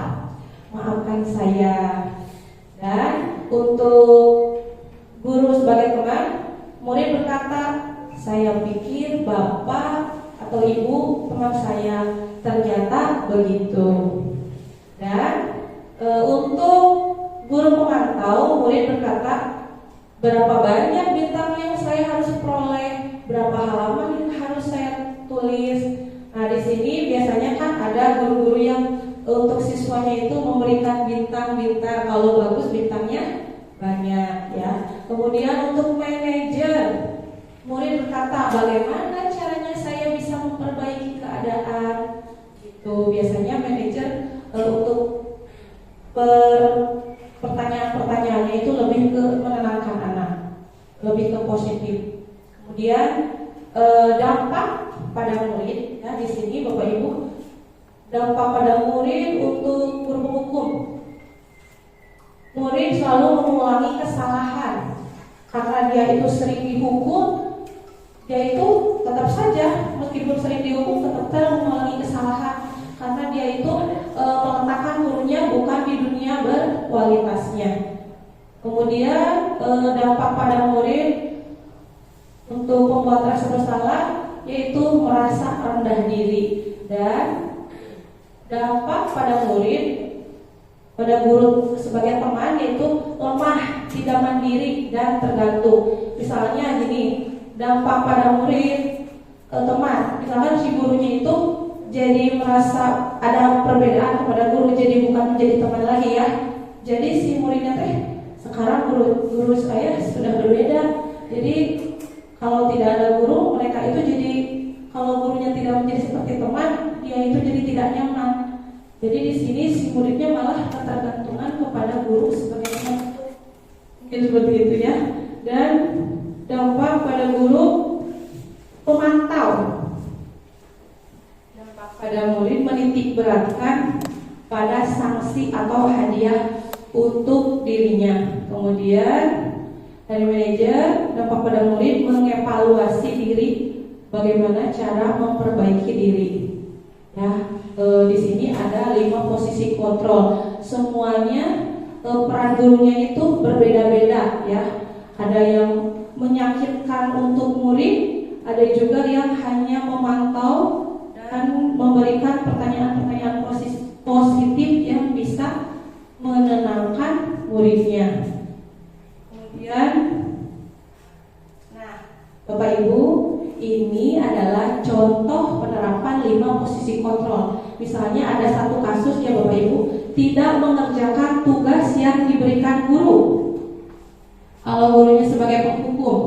maafkan saya. Dan untuk guru sebagai teman, murid berkata, saya pikir bapak atau ibu teman saya, ternyata begitu. Dan untuk guru pemantau, murid berkata, berapa banyak bintang yang saya harus peroleh, berapa halaman yang harus saya tulis. Nah di sini biasanya kan ada guru-guru yang untuk siswanya itu memberikan bintang-bintang, kalau bagus bintangnya banyak ya. Kemudian untuk manajer, murid berkata, bagaimana caranya saya bisa memperbaiki keadaan? Itu biasanya manajer untuk pertanyaan-pertanyaannya itu lebih ke menenangkan anak, lebih ke positif. Kemudian dampak pada murid, ya di sini Bapak Ibu, dampak pada murid untuk guru hukum. Murid selalu mengulangi kesalahan karena dia itu sering dihukum. Dia itu tetap saja meskipun sering dihukum tetap mengulangi kesalahan karena dia itu meletakkan gurunya bukan di dunia berkualitasnya. Kemudian dampak pada murid untuk pembuat rasa bersalah yaitu merasa rendah diri. Dan dampak pada murid pada guru sebagai teman yaitu lemah, tidak mandiri dan tergantung. Misalnya gini, dampak pada murid teman, misalkan si gurunya itu jadi merasa ada perbedaan kepada guru, jadi bukan menjadi teman lagi ya. Jadi si muridnya sekarang guru saya sudah berbeda. Jadi kalau tidak ada guru, mereka itu jadi, kalau gurunya tidak menjadi seperti teman, dia itu jadi tidak nyaman. Jadi di sini si muridnya malah ketergantungan kepada guru sebagai teman. Mungkin seperti itu ya. Dan dampak pada guru pemantau, dampak pada murid menitik beratkan pada sanksi atau hadiah untuk dirinya. Kemudian dari manajer, dampak pada murid mengevaluasi diri, bagaimana cara memperbaiki diri. Ya, di sini ada 5 posisi kontrol. Semuanya peran gurunya itu berbeda-beda ya. Ada yang menyakitkan untuk murid, ada juga yang hanya memantau dan memberikan pertanyaan-pertanyaan positif yang bisa menenangkan muridnya. Kemudian, nah, Bapak Ibu, ini adalah contoh penerapan 5 posisi kontrol. Misalnya ada satu kasus ya Bapak Ibu, tidak mengerjakan tugas yang diberikan guru. Kalau gurunya sebagai penghukum,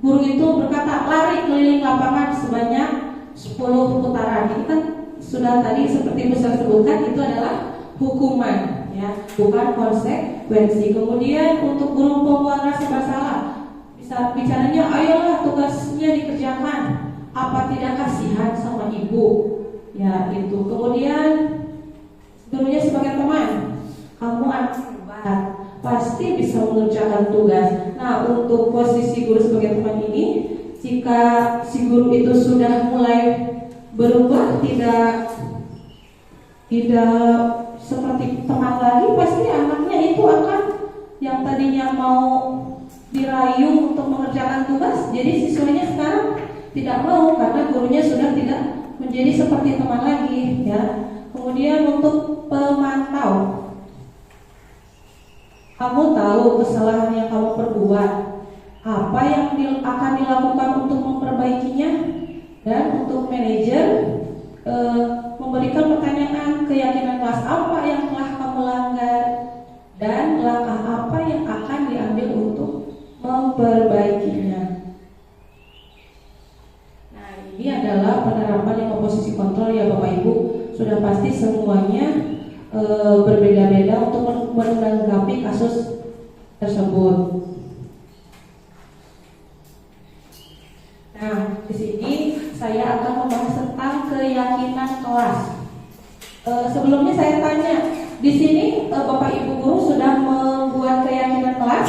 guru itu berkata lari keliling lapangan sebanyak 10 putaran. Itu kan sudah tadi seperti Ustaz sebutkan, itu adalah hukuman, ya, bukan konsekuensi. Kemudian untuk guru pembuat rasa bersalah, bisa bicaranya, ayolah tugasnya dikerjakan. Apa tidak kasihan sama ibu? Ya itu. Kemudian gurunya sebagai teman, kamu anak hebat, pasti bisa mengerjakan tugas. Nah, untuk posisi guru sebagai teman ini, jika si guru itu sudah mulai berubah, tidak seperti teman lagi, pasti anaknya itu akan yang tadinya mau dirayu untuk mengerjakan tugas, jadi siswanya sekarang tidak mau karena gurunya sudah tidak menjadi seperti teman lagi, ya. Kemudian untuk pemantau, kamu tahu kesalahan yang kamu perbuat, apa yang akan dilakukan untuk memperbaikinya, dan untuk manajer memberikan pertanyaan keyakinan kelas apa yang telah kamu langgar dan langkah apa yang akan diambil untuk memperbaikinya. Nah, ini adalah penerapan 5 posisi kontrol, ya Bapak Ibu. Sudah pasti semuanya berbeda-beda untuk menanggapi kasus tersebut. Nah, di sini saya akan membahas tentang keyakinan kelas. Sebelumnya saya tanya, di sini Bapak Ibu guru sudah membuat keyakinan kelas?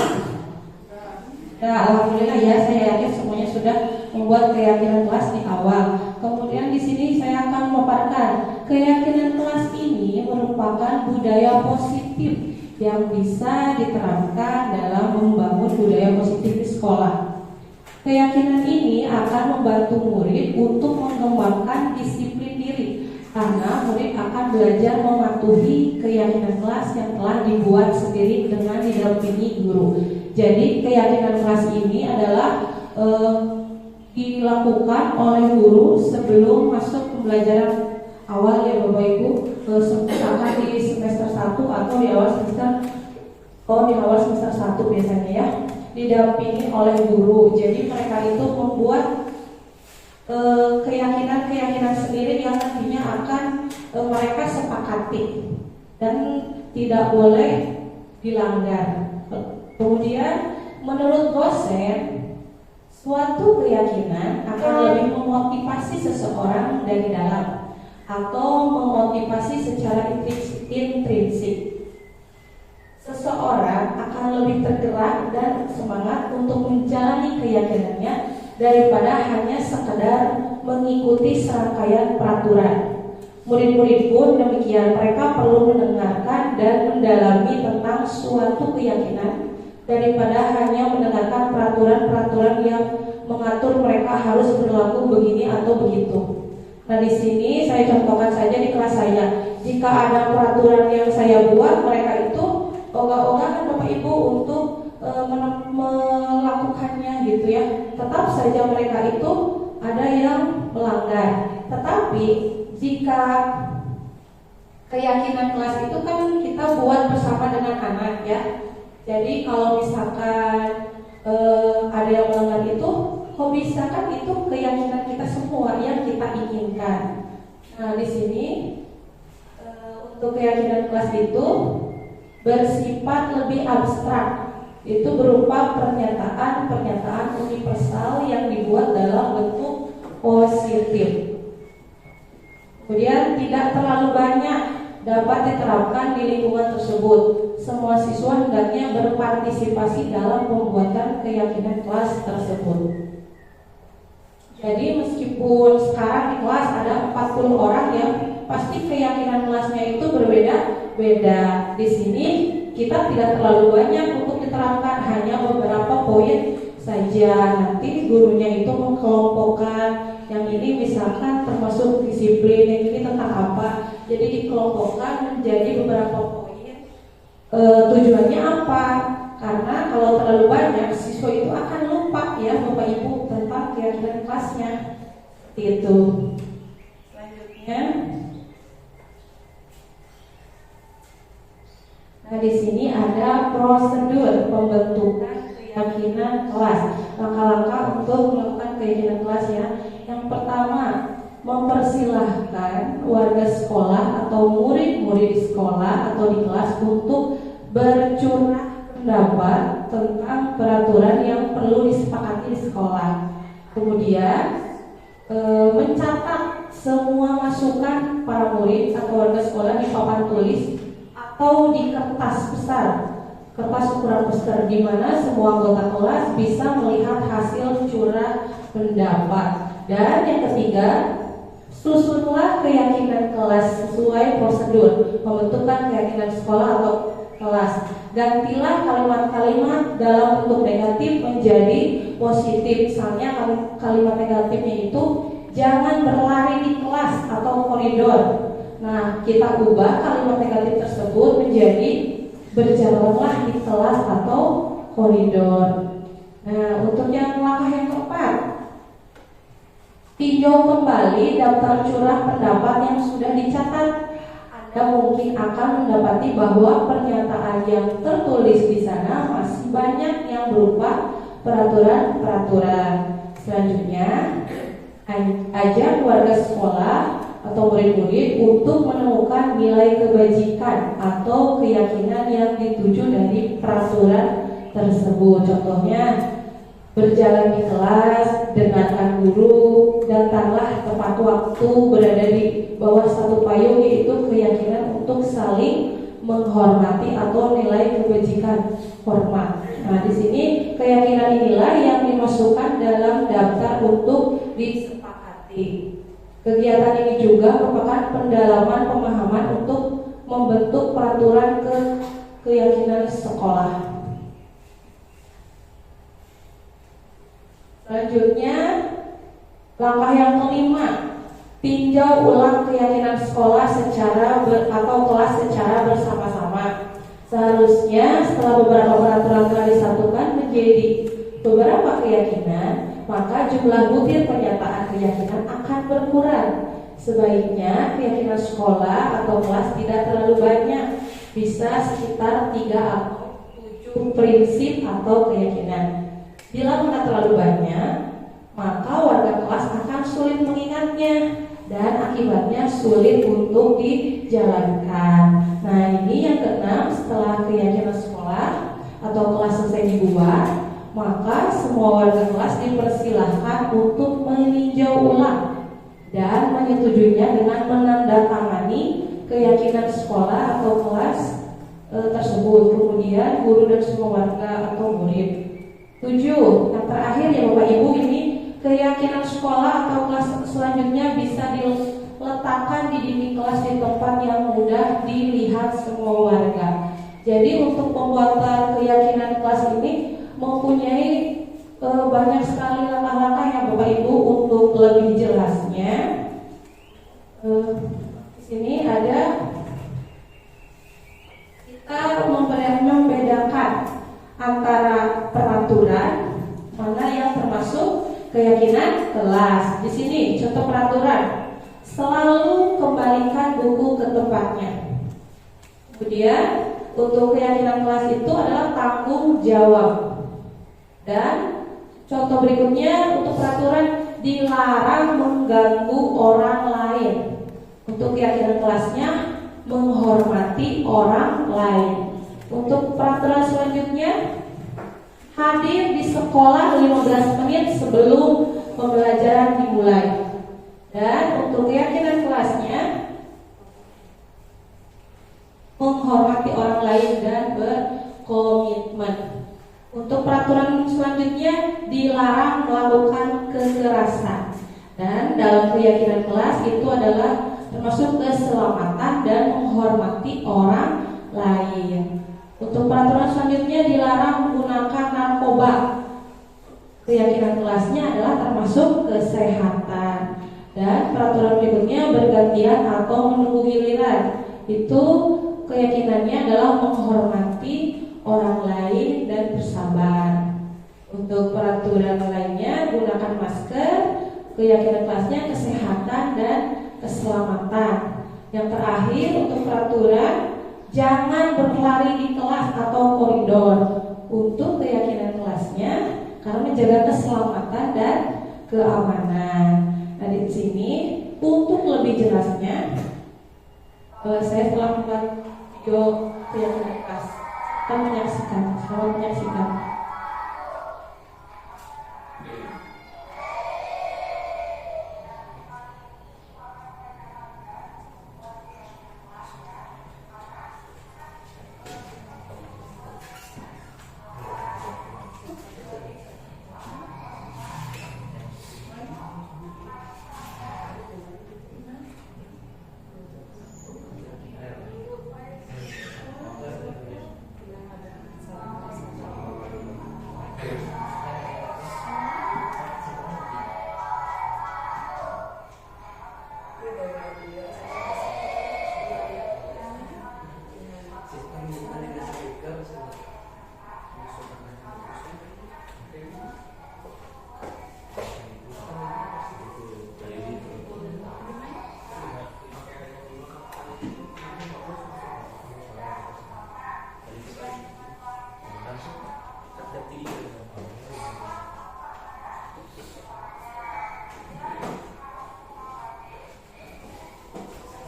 Nah, alhamdulillah ya, saya yakin semuanya sudah membuat keyakinan kelas di awal. Kemudian di sini saya akan memaparkan keyakinan kelas ini merupakan budaya positif yang bisa diterapkan dalam membangun budaya positif di sekolah. Keyakinan ini akan membantu murid untuk mengembangkan disiplin diri, karena murid akan belajar mematuhi keyakinan kelas yang telah dibuat sendiri dengan didampingi guru. Jadi keyakinan kelas ini adalah dilakukan oleh guru sebelum masuk pembelajaran awal, ya Bapak Ibu, misalkan di semester 1 atau di awal semester 1 biasanya, ya, didampingi oleh guru. Jadi mereka itu membuat keyakinan-keyakinan sendiri yang nantinya akan mereka sepakati dan tidak boleh dilanggar. Kemudian menurut dosen, suatu keyakinan akan lebih memotivasi seseorang dari dalam atau memotivasi secara intrinsik. Seseorang akan lebih tergerak dan semangat untuk menjalani keyakinannya daripada hanya sekedar mengikuti serangkaian peraturan. Murid-murid pun demikian, mereka perlu mendengarkan dan mendalami tentang suatu keyakinan daripada hanya mendengarkan peraturan-peraturan yang mengatur mereka harus berlaku begini atau begitu. Nah, di sini saya contohkan saja di kelas saya. Jika ada peraturan yang saya buat, mereka itu ogah-ogah kan Bapak Ibu untuk melakukannya gitu, ya. Tetap saja mereka itu ada yang melanggar. Tetapi jika keyakinan kelas itu kan kita buat bersama dengan anak, ya. Jadi kalau misalkan ada yang melanggar itu, kok bisa kan itu keyakinan kita semua yang kita inginkan. Nah, di sini untuk keyakinan kelas itu bersifat lebih abstrak. Itu berupa pernyataan-pernyataan universal yang dibuat dalam bentuk positif. Kemudian tidak terlalu banyak dapat diterapkan di lingkungan tersebut. Semua siswa hendaknya berpartisipasi dalam pembuatan keyakinan kelas tersebut. Jadi meskipun sekarang di kelas ada 40 orang, yang pasti keyakinan kelasnya itu berbeda-beda. Di sini kita tidak terlalu banyak untuk diterapkan, hanya beberapa poin saja. Nanti gurunya itu mengkelompokkan, yang ini misalkan termasuk disiplin, yang ini tentang apa. Jadi dikelompokkan menjadi beberapa poin. Tujuannya apa? Karena kalau terlalu banyak, siswa itu akan lupa, ya Bapak Ibu, tentang keyakinan kelasnya. Seperti itu. Selanjutnya, prosedur pembentukan keyakinan kelas. Langkah-langkah untuk melakukan keyakinan kelas ya. Yang pertama, mempersilahkan warga sekolah atau murid-murid di sekolah atau di kelas untuk bercurah pendapat tentang peraturan yang perlu disepakati di sekolah. Kemudian mencatat semua masukan para murid atau warga sekolah di papan tulis atau di kertas besar, kertas ukuran besar, di mana semua anggota kelas bisa melihat hasil curah pendapat. Dan yang ketiga, susunlah keyakinan kelas sesuai prosedur pembentukan keyakinan sekolah atau kelas. Gantilah kalimat-kalimat dalam bentuk negatif menjadi positif. Misalnya kalimat negatifnya itu jangan berlari di kelas atau koridor. Nah, kita ubah kalimat negatif tersebut menjadi berjalanlah di kelas atau koridor. Nah, untuk yang langkah yang keempat, tinjau kembali daftar curah pendapat yang sudah dicatat. Anda mungkin akan mendapati bahwa pernyataan yang tertulis di sana masih banyak yang berupa peraturan-peraturan. Selanjutnya, ajak warga sekolah atau murid-murid untuk menemukan nilai kebajikan atau keyakinan yang dituju dari peraturan tersebut. Contohnya, berjalan di kelas, dengarkan guru, datanglah tepat waktu, berada di bawah satu payung, yaitu keyakinan untuk saling menghormati atau nilai kebajikan hormat. Nah, di sini keyakinan inilah yang dimasukkan dalam daftar untuk disepakati. Kegiatan ini juga merupakan pendalaman pemahaman untuk membentuk peraturan keyakinan sekolah. Selanjutnya, langkah yang kelima, tinjau ulang keyakinan sekolah atau kelas secara bersama-sama. Seharusnya setelah beberapa peraturan telah disatukan menjadi beberapa keyakinan, maka jumlah butir pernyataan keyakinan akan berkurang. Sebaiknya keyakinan sekolah atau kelas tidak terlalu banyak, bisa sekitar 3 atau 7 prinsip atau keyakinan. Bila mana terlalu banyak, maka warga kelas akan sulit mengingatnya dan akibatnya sulit untuk dijalankan. Nah, ini yang keenam, setelah keyakinan sekolah atau kelas selesai dibuat, maka semua warga kelas dipersilahkan untuk meninjau ulang dan menyetujuinya dengan menandatangani keyakinan sekolah atau kelas tersebut. Kemudian guru dan semua warga atau murid. 7. Yang terakhir ya Bapak Ibu, ini keyakinan sekolah atau kelas selanjutnya bisa diletakkan di dinding kelas di tempat yang mudah dilihat semua warga. Jadi untuk pembuatan keyakinan kelas ini mempunyai banyak sekali langkah-langkah yang Bapak Ibu. Untuk lebih jelasnya, di sini ada kita membedakan antara peraturan mana yang termasuk keyakinan kelas. Di sini contoh peraturan, selalu kembalikan buku ke tempatnya. Kemudian untuk keyakinan kelas itu adalah tanggung jawab. Dan contoh berikutnya untuk peraturan, dilarang mengganggu orang lain. Untuk keyakinan kelasnya, menghormati orang lain. Untuk peraturan selanjutnya, hadir di sekolah 15 menit sebelum pembelajaran dimulai. Dan untuk keyakinan kelasnya, menghormati orang lain dan berkomitmen. Untuk peraturan selanjutnya, dilarang melakukan kekerasan. Dan dalam keyakinan kelas itu adalah termasuk keselamatan dan menghormati orang lain. Untuk peraturan selanjutnya, dilarang menggunakan narkoba. Keyakinan kelasnya adalah termasuk kesehatan. Dan peraturan berikutnya, bergantian atau menunggu giliran. Itu keyakinannya adalah menghormati orang lain dan bersabar. Untuk peraturan lainnya, gunakan masker. Keyakinan kelasnya kesehatan dan keselamatan. Yang terakhir untuk peraturan, jangan berlari di kelas atau koridor. Untuk keyakinan kelasnya karena menjaga keselamatan dan keamanan. Nah di sini untuk lebih jelasnya, saya telah membuat video keyakinan kelas. Kita menyaksikan, selamat menyaksikan.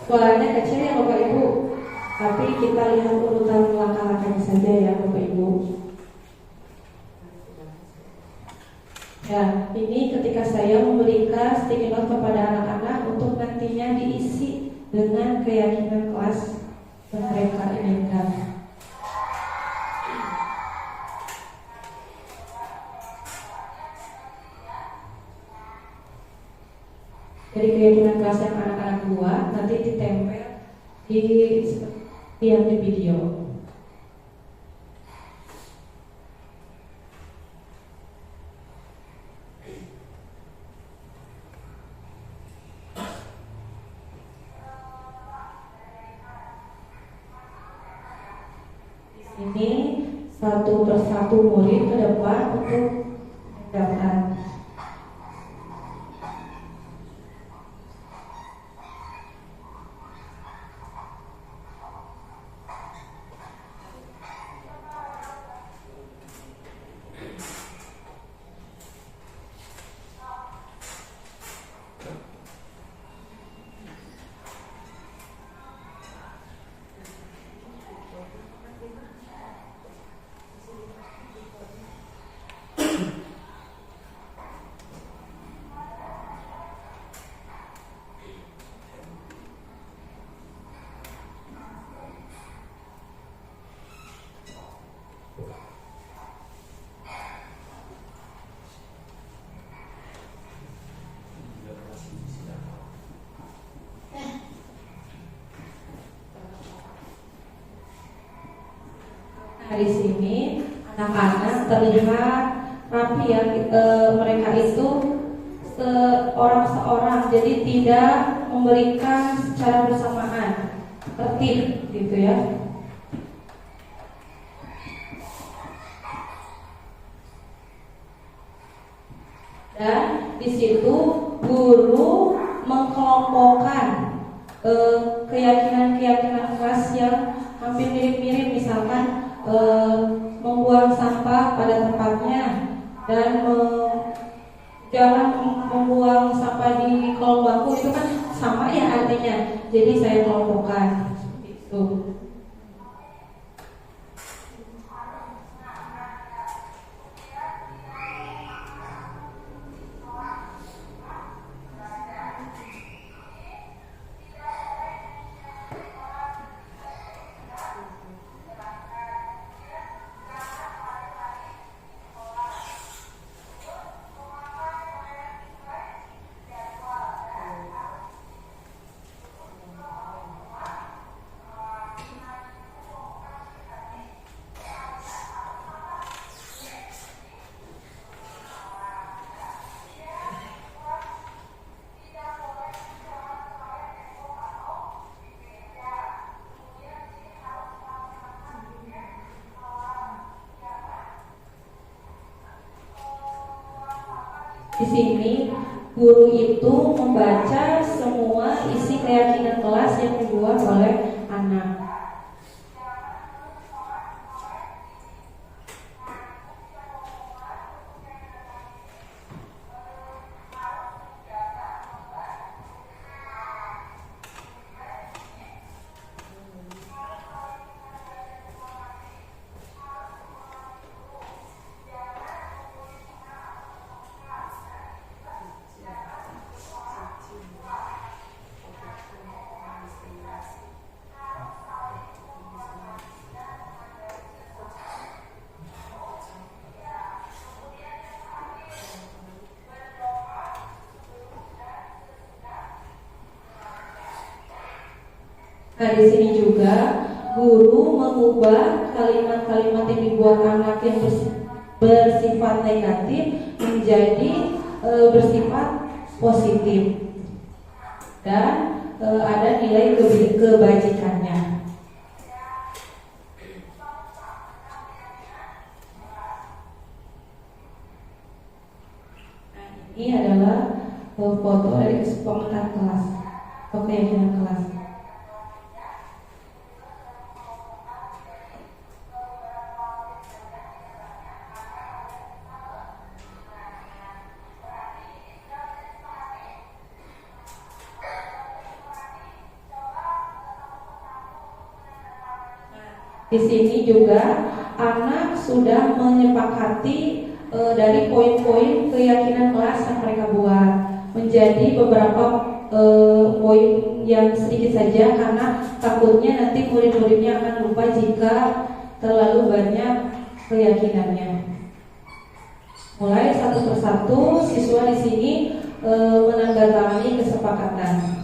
Suaranya kecil ya Bapak Ibu, tapi kita lihat urutan langkah-langkahnya saja ya Bapak Ibu. Ya, ini ketika saya memberikan sticky note kepada anak-anak untuk nantinya diisi dengan keyakinan kelas yang mereka inginkan. Dari keyakinan kelas yang anak-anak buat nanti ditempel di video. Di sini satu persatu murid ke depan untuk mendaftar. Di sini anak-anak terlihat rapi ya, mereka itu seorang, jadi tidak memberikan secara bersamaan, tertib gitu ya. Dan di situ guru mengkelompokkan keyakinan kelas yang hampir mirip-mirip, misalkan membuang sampah pada tempatnya dan jangan membuang sampah di kolong bangku, itu kan sama ya artinya. Jadi saya kelompokkan itu. Di sini guru itu membaca semua isi keyakinan kelas yang dibuat oleh anak. Nah, di sini juga guru mengubah kalimat-kalimat yang dibuat anak yang bersifat negatif menjadi bersifat positif dan ada nilai kebajikannya. Nah, ini adalah foto dari komentar kelas atau keyakinan kelas. Di sini juga anak sudah menyepakati dari poin-poin keyakinan kelas yang mereka buat menjadi beberapa poin yang sedikit saja karena takutnya nanti murid-muridnya akan lupa jika terlalu banyak keyakinannya. Mulai satu persatu siswa di sini menandatangani kesepakatan.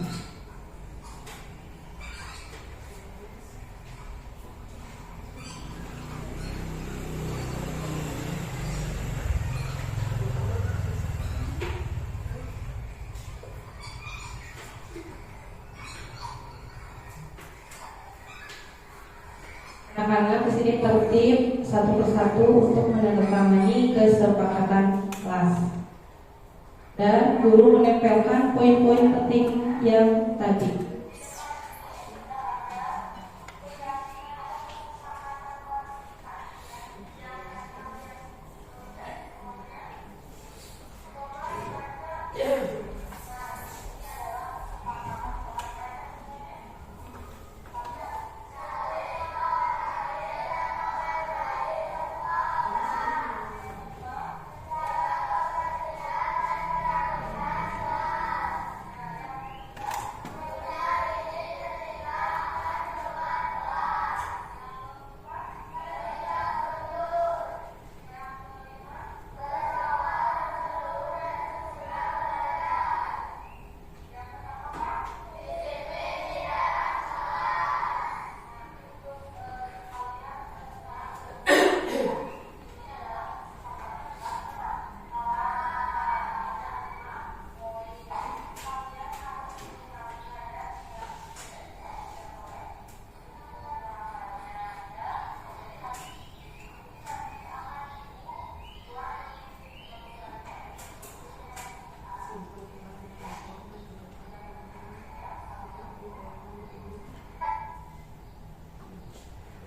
Anak-anak di sini tertib satu persatu untuk menandatangani kesepakatan kelas. Dan guru menempelkan poin-poin penting yang tadi.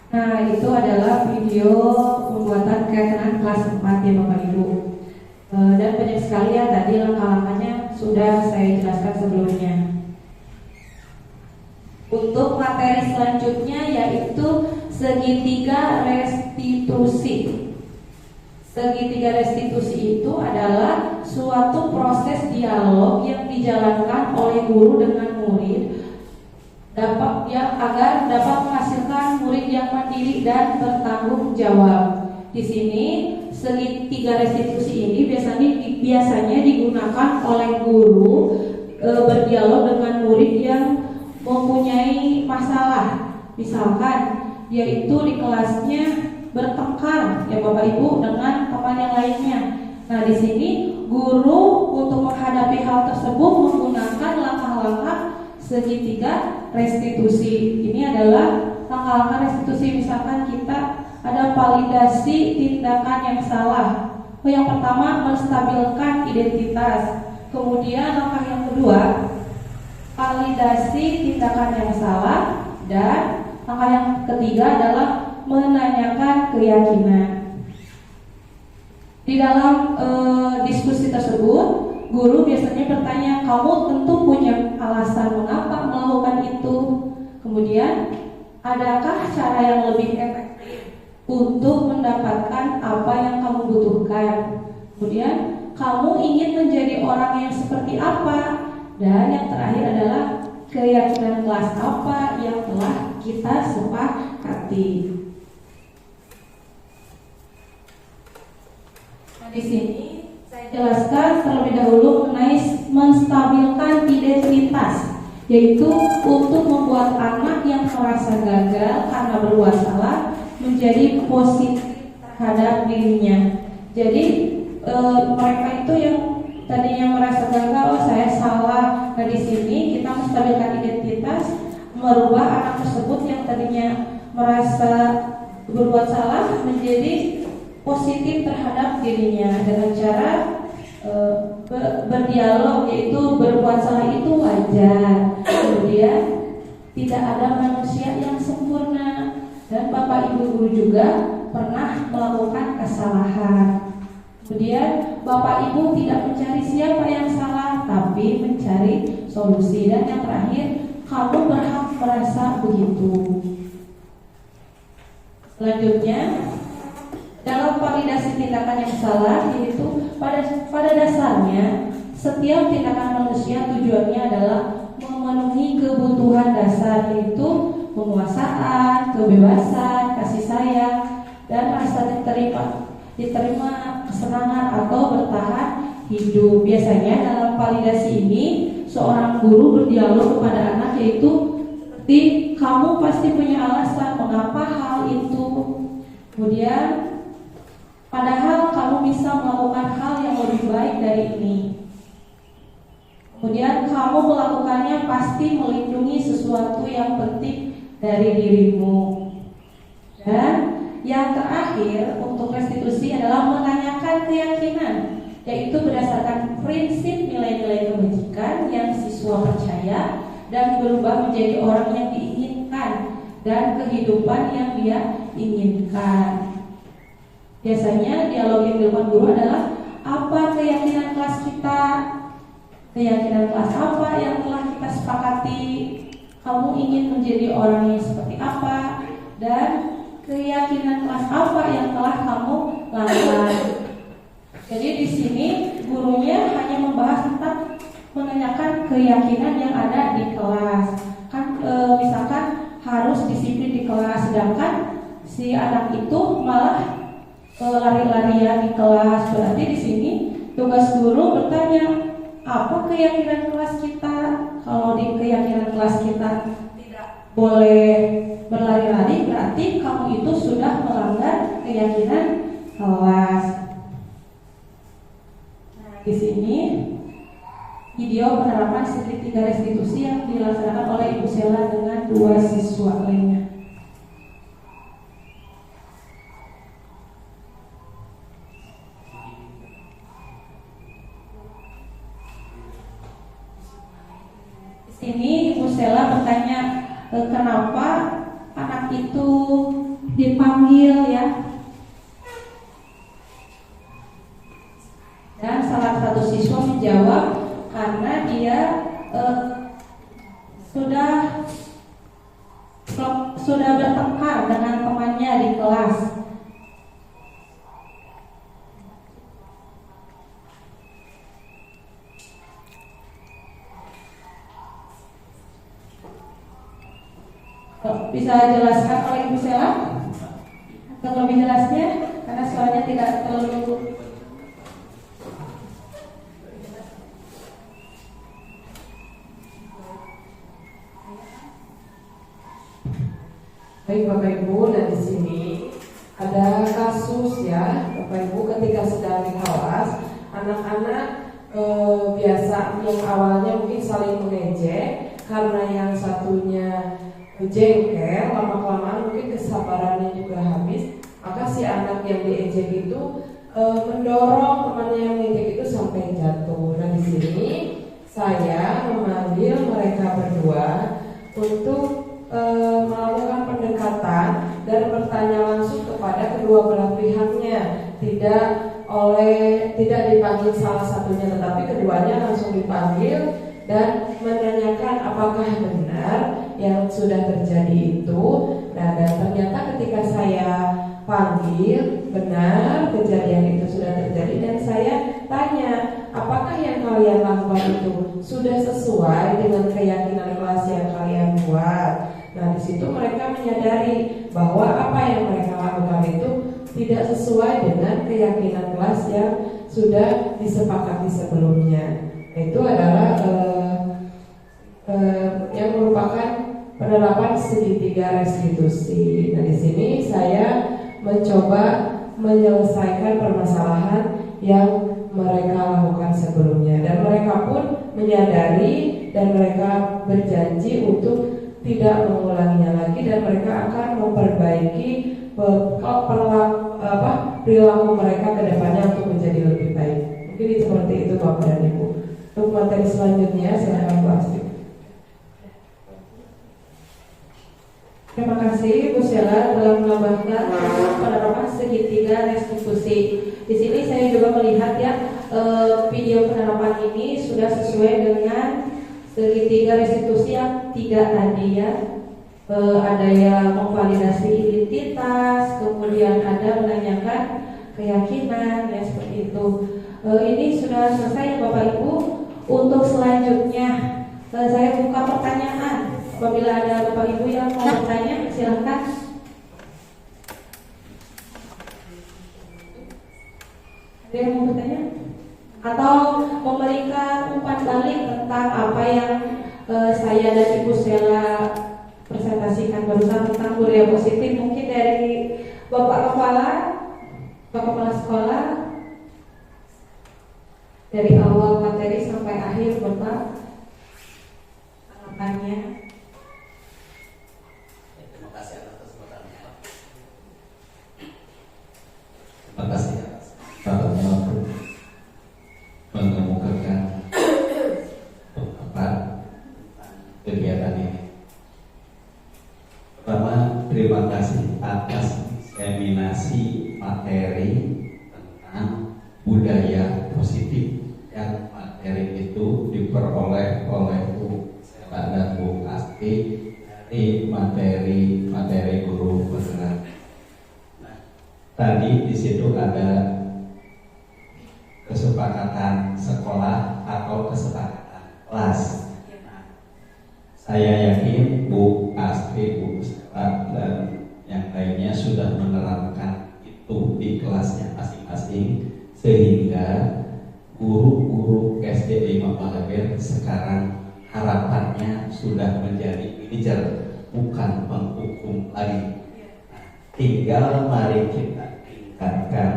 Nah, itu adalah video pembuatan keyakinan kelas 4 ya Bapak Ibu. Dan banyak sekali ya tadi langkah-langkahnya sudah saya jelaskan sebelumnya. Untuk materi selanjutnya yaitu segitiga restitusi. Segitiga restitusi itu adalah suatu proses dialog yang dijalankan oleh guru dengan murid agar dapat menghasilkan murid yang mandiri dan bertanggung jawab. Di sini segitiga restitusi ini biasanya digunakan oleh guru berdialog dengan murid yang mempunyai masalah, misalkan yaitu di kelasnya bertengkar ya Bapak Ibu dengan teman yang lainnya. Nah, di sini guru untuk menghadapi hal tersebut menggunakan langkah-langkah segitiga restitusi. Ini adalah langkah-langkah restitusi. Misalkan kita ada validasi tindakan yang salah. Yang pertama, menstabilkan identitas. Kemudian langkah yang kedua, validasi tindakan yang salah. Dan langkah yang ketiga adalah menanyakan keyakinan. Di dalam diskusi tersebut, guru biasanya bertanya, kamu tentu punya alasan mengapa melakukan itu. Kemudian, adakah cara yang lebih efektif untuk mendapatkan apa yang kamu butuhkan? Kemudian, kamu ingin menjadi orang yang seperti apa? Dan yang terakhir adalah keyakinan kelas apa yang telah kita sepakati. Nah, di sini saya jelaskan terlebih dahulu mengenai menstabilkan identitas. yaitu untuk membuat anak yang merasa gagal karena berbuat salah menjadi positif terhadap dirinya. Jadi mereka itu yang tadinya merasa gagal, oh saya salah. Nah di sini kita menstabilkan identitas, merubah anak tersebut yang tadinya merasa berbuat salah menjadi positif terhadap dirinya dengan cara berdialog, yaitu berbuat salah itu wajar. Kemudian tidak ada manusia yang sempurna dan Bapak Ibu guru juga pernah melakukan kesalahan. Kemudian Bapak Ibu tidak mencari siapa yang salah, tapi mencari solusi. Dan yang terakhir, kamu berhak merasa begitu. Selanjutnya, dalam validasi tindakan yang salah, yaitu pada dasarnya setiap tindakan manusia tujuannya adalah memenuhi kebutuhan dasar, yaitu penguasaan, kebebasan, kasih sayang, dan rasa diterima kesenangan atau bertahan hidup. Biasanya dalam validasi ini seorang guru berdialog kepada anak, yaitu seperti kamu pasti punya alasan mengapa hal itu, kemudian padahal kamu bisa melakukan hal yang lebih baik dari ini, kemudian kamu melakukannya pasti melindungi sesuatu yang penting dari dirimu. Dan yang terakhir untuk restitusi adalah menanyakan keyakinan, yaitu berdasarkan prinsip nilai-nilai kebajikan yang siswa percaya dan berubah menjadi orang yang diinginkan dan kehidupan yang dia inginkan. Biasanya dialog yang dilakukan guru adalah apa keyakinan kelas kita, keyakinan kelas apa yang telah kita sepakati, kamu ingin menjadi orang yang seperti apa, dan keyakinan kelas apa yang telah kamu langgar. Jadi di sini gurunya hanya membahas tentang menanyakan keyakinan yang ada di kelas. Kan misalkan harus disiplin di kelas, sedangkan si anak itu malah lari-larian di kelas. Berarti di sini tugas guru bertanya, apa keyakinan kelas kita? Kalau di keyakinan kelas kita tidak boleh berlari-lari, berarti kamu itu sudah melanggar keyakinan kelas. Nah, di sini video penerapan segitiga restitusi yang dilaksanakan oleh Ibu Sela dengan 2 siswa lainnya. Di sini Ibu Sela bertanya, kenapa anak itu dipanggil ya? Dan salah satu siswa menjawab, karena dia sudah bertengkar dengan temannya di kelas. Bisa jelaskan oleh Ibu Sela untuk lebih jelasnya, karena soalnya tidak terlalu. Baik Bapak Ibu, dan di sini ada kasus ya Bapak Ibu, ketika sedang di kelas anak-anak biasa yang awalnya mungkin saling mengejek karena yang satunya jengkel, lama-kelamaan mungkin kesabarannya juga habis, maka si anak yang diejek itu mendorong temannya yang mengejek itu sampai jatuh. Nah di sini saya memanggil mereka berdua untuk melakukan pendekatan dan bertanya langsung kepada kedua belah pihaknya, tidak dipanggil salah satunya, tetapi keduanya langsung dipanggil dan menanyakan apakah benar yang sudah terjadi itu. Nah, dan ternyata ketika saya panggil, benar kejadian itu sudah terjadi, dan saya tanya, apakah yang kalian lakukan itu sudah sesuai dengan keyakinan kelas yang kalian buat? Nah, di situ mereka menyadari bahwa apa yang mereka lakukan itu tidak sesuai dengan keyakinan kelas yang sudah disepakati sebelumnya. Itu adalah segitiga restitusi. Nah, di sini saya mencoba menyelesaikan permasalahan yang mereka lakukan sebelumnya, dan mereka pun menyadari dan mereka berjanji untuk tidak mengulanginya lagi, dan mereka akan memperbaiki perilaku mereka ke depannya untuk menjadi lebih baik. Mungkin seperti itu Bapak dan Ibu. Untuk materi selanjutnya silakan Bu Astrid. Terima kasih Bu Sheila telah menambahkan penerapan segitiga restitusi. Di sini saya juga melihat ya video penerapan ini sudah sesuai dengan segitiga restitusi yang 3 tadi ya. Ada yang memvalidasi identitas, kemudian ada menanyakan keyakinan ya seperti itu. Ini sudah selesai ya Bapak Ibu. Untuk selanjutnya saya buka pertanyaan. Apabila ada Bapak Ibu yang mau bertanya, silakan. Ada yang mau bertanya? Atau memberikan umpan balik tentang apa yang saya dan Ibu Sheila presentasikan barusan tentang budaya positif. Mungkin dari Bapak Kepala Sekolah, dari awal materi sampai akhir Bapak tanggapannya. Terima kasih atas pertanyaan. Terima kasih atas mengemukakan beberapa kegiatan ini. Pertama, terima kasih atas diseminasi materi tentang budaya positif, yang materi itu diperoleh oleh Bu Sheila dan Bu Asti dari materi guru bergerak. Nah, tadi di situ ada kesepakatan sekolah atau kesepakatan kelas. Nah, saya yakin Bu Asti, Bu Sheila dan yang lainnya sudah menerapkan itu di kelasnya masing-masing, sehingga guru-guru SD 5 Balaber sekarang harapannya sudah menjadi manajer, bukan penghukum lagi. Nah, tinggal mari kita tingkatkan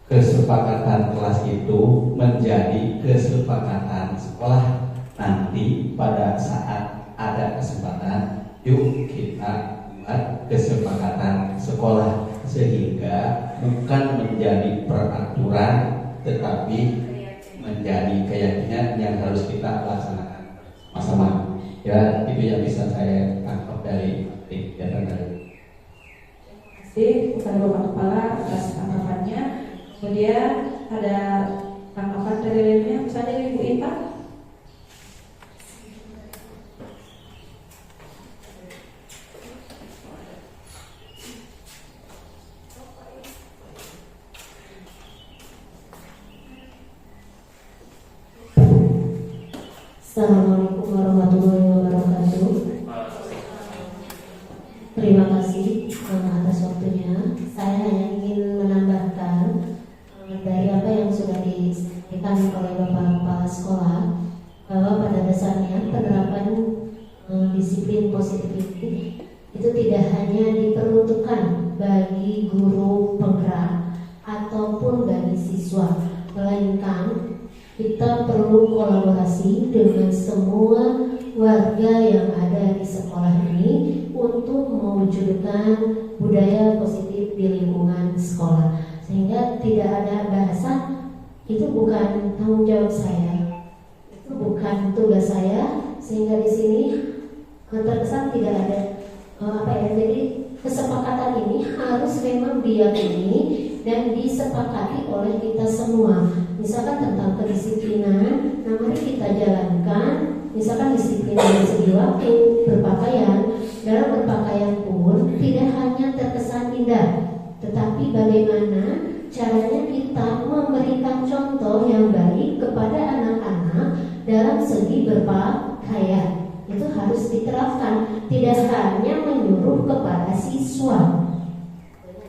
kesepakatan kelas itu menjadi kesepakatan sekolah. Nanti pada saat ada kesempatan, yuk kita buat kesepakatan sekolah, sehingga bukan menjadi peraturan tetapi menjadi keyakinan yang harus kita laksanakan sama-sama. Ya, itu yang bisa saya tangkap dari kegiatan dari. Terima kasih kepada Bapak Kepala atas tanggapannya. Kemudian ada tanggapan dari lainnya, misalnya Ibu Intan. Assalamualaikum warahmatullahi wabarakatuh. Terima kasih atas waktunya. Saya hanya ingin menambahkan dari apa yang sudah disampaikan oleh Bapak Kepala Sekolah, bahwa pada dasarnya penerapan disiplin positif itu tidak hanya diperuntukkan bagi guru penggerak ataupun bagi siswa, melainkan kita perlu kolaborasi dengan semua warga yang ada di sekolah ini untuk mewujudkan budaya positif di lingkungan sekolah, sehingga tidak ada bahasan itu bukan tanggung jawab saya, itu bukan tugas saya, sehingga di sini terkesan tidak ada jadi kesepakatan ini harus memang diyakini dan disepakati oleh kita semua. Misalkan tentang kedisiplinan, nah mari kita jalankan. Misalkan disiplin dari segi waktu, berpakaian. Dalam berpakaian pun tidak hanya terkesan indah, tetapi bagaimana caranya kita memberikan contoh yang baik kepada anak-anak dalam segi berpakaian. Itu harus diterapkan, tidak hanya menyuruh kepada siswa.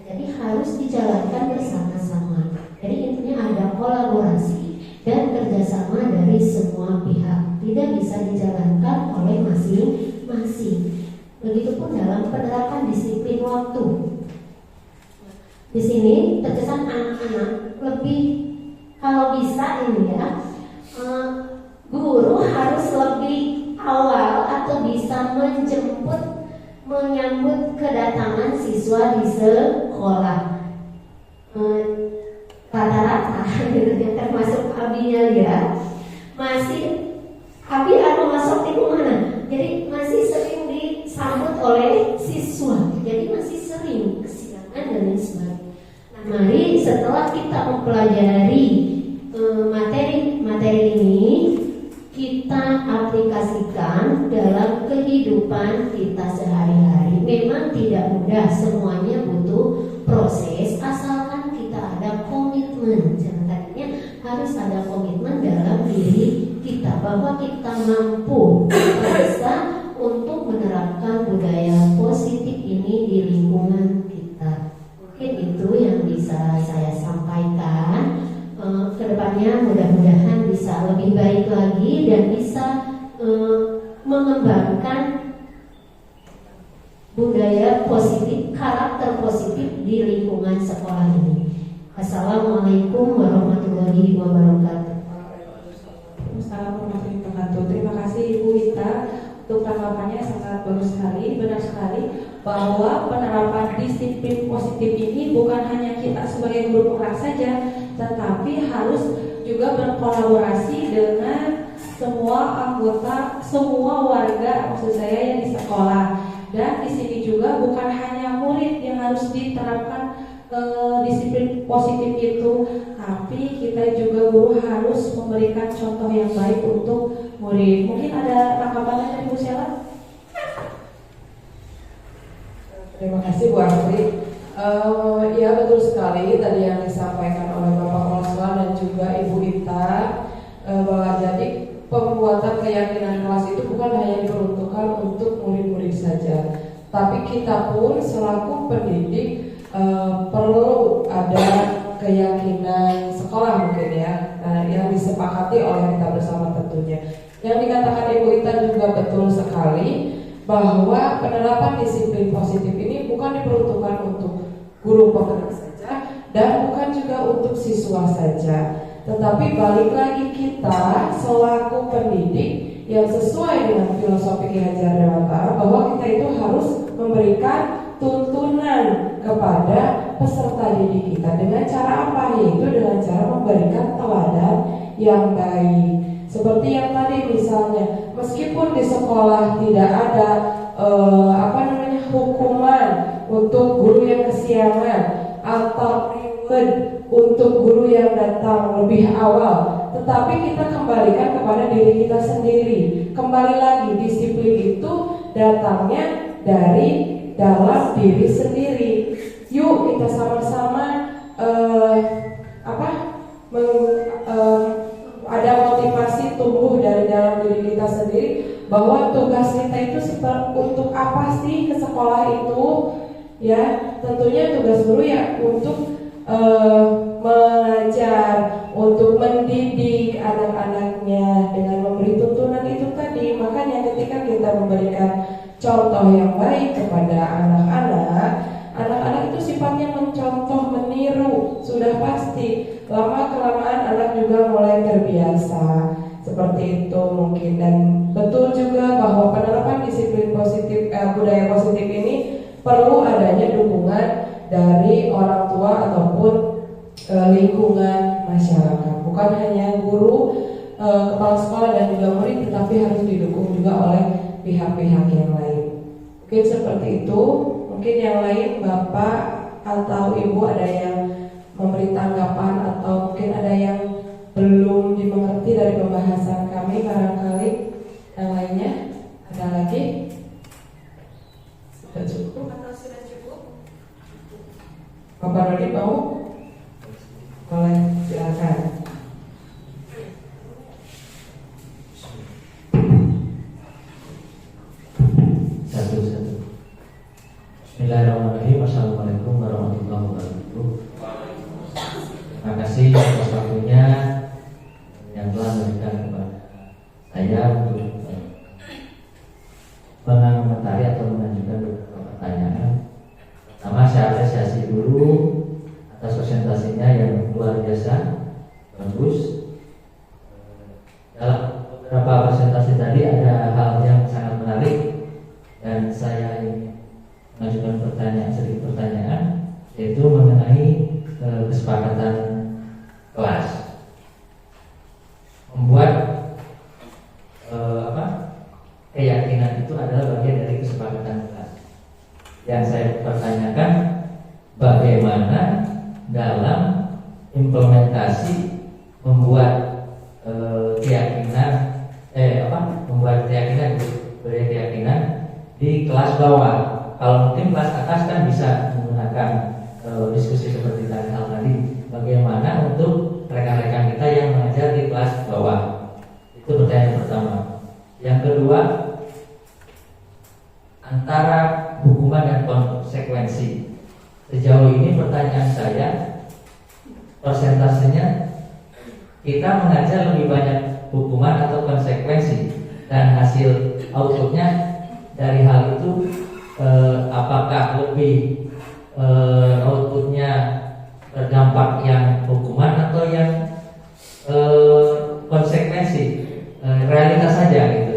Jadi harus dijalankan bersama-sama. Jadi intinya ada kolaborasi dan kerjasama dari semua pihak. Tidak sehingga bisa dijalankan oleh masing-masing. Begitupun dalam penerapan disiplin waktu. Di sini terkesan anak-anak lebih, kalau bisa ini ya, guru harus lebih awal atau bisa menyambut kedatangan siswa di sekolah. Rata-rata yang termasuk abinya dia masih abi masuk di mana? Jadi masih sering disambut oleh siswa. Jadi masih sering kesiangan dan lain sebagainya. Nah, mari setelah kita mempelajari materi ini, kita aplikasikan dalam kehidupan kita sehari-hari. Memang tidak mudah, semuanya butuh proses, asalkan kita ada komitmen. Tadinya harus ada komitmen dalam diri kita bahwa kita mampu, bisa untuk menerapkan budaya positif ini di lingkungan kita. Mungkin itu yang bisa saya sampaikan. Kedepannya mudah-mudahan bisa lebih baik lagi dan bisa mengembangkan budaya positif, karakter positif di lingkungan sekolah ini. Assalamualaikum warahmatullahi wabarakatuh. Assalamualaikum warahmatullahi wabarakatuh. Terima kasih Ibu Wita untuk tanggapannya, sangat bagus sekali, benar sekali bahwa penerapan disiplin positif ini bukan hanya kita sebagai guru penggerak saja, tetapi harus juga berkolaborasi dengan semua anggota, semua warga, maksud saya yang di sekolah. Dan di sini juga bukan hanya murid yang harus diterapkan disiplin positif itu, tapi kita juga guru harus memberikan contoh yang baik untuk murid. Mungkin ada tanggapan dari Bu Sela? Terima kasih Bu Astri. Ya betul sekali tadi yang disampaikan oleh Bapak Kepala Sekolah dan juga Ibu Ita, bahwa jadi pembuatan keyakinan kelas itu bukan hanya diperuntukkan untuk murid-murid saja, tapi kita pun selaku pendidik perlu ada keyakinan sekolah mungkin ya, yang disepakati oleh kita bersama tentunya. Yang dikatakan Ibu Ita juga betul sekali, bahwa penerapan disiplin positif ini bukan diperuntukkan untuk guru penggerak saja dan bukan juga untuk siswa saja, tetapi balik lagi kita selaku pendidik yang sesuai dengan filosofi Ki Hajar Dewantara, bahwa kita itu harus memberikan tuntunan kepada peserta didik kita dengan cara apa? Yaitu dengan cara memberikan teladan yang baik. Seperti yang tadi misalnya, meskipun di sekolah tidak ada hukuman untuk guru yang kesiangan atau reward untuk guru yang datang lebih awal, tetapi kita kembalikan kepada diri kita sendiri. Kembali lagi, disiplin itu datangnya dari dalam diri sendiri. Yuk kita sama-sama ada motivasi tumbuh dari dalam diri kita sendiri, bahwa tugas kita itu untuk apa sih ke sekolah itu, ya tentunya tugas guru ya untuk mengajar, untuk mendidik anak-anaknya dengan memberi tuntunan itu tadi. Makanya ketika kita memberikan contoh yang baik kepada anak-anak itu sifatnya mencontoh, meniru, sudah pasti. Lama-kelamaan anak juga mulai terbiasa seperti itu mungkin. Dan betul juga bahwa penerapan disiplin positif, budaya positif ini perlu adanya dukungan dari orang tua ataupun lingkungan masyarakat. Bukan hanya guru, kepala sekolah dan juga murid, tetapi harus didukung juga oleh pihak-pihak yang lain. Mungkin seperti itu. Mungkin yang lain, Bapak atau Ibu ada yang memberi tanggapan atau mungkin ada yang belum dimengerti dari pembahasan kami, barangkali yang lainnya ada lagi? Sudah cukup atau sudah cukup? Bapak Rodi mau? Boleh, silakan. Satu. Bismillahirrahmanirrahim. Assalamualaikum warahmatullahi wabarakatuh. Terima kasih atas waktunya yang telah memberikan kepada Yang saya pertanyakan, bagaimana dalam implementasi membuat membuat keyakinan di kelas bawah. Kalau mungkin kelas atas kan bisa menggunakan diskusi seperti hal tadi. Bagaimana untuk rekan-rekan kita yang mengajar di kelas bawah? Itu pertanyaan pertama. Yang kedua, antara hukuman dan konsekuensi. Sejauh ini pertanyaan saya, persentasenya kita mengajar lebih banyak hukuman atau konsekuensi, dan hasil outputnya dari hal itu apakah lebih outputnya terdampak yang hukuman atau yang konsekuensi, realitas saja gitu.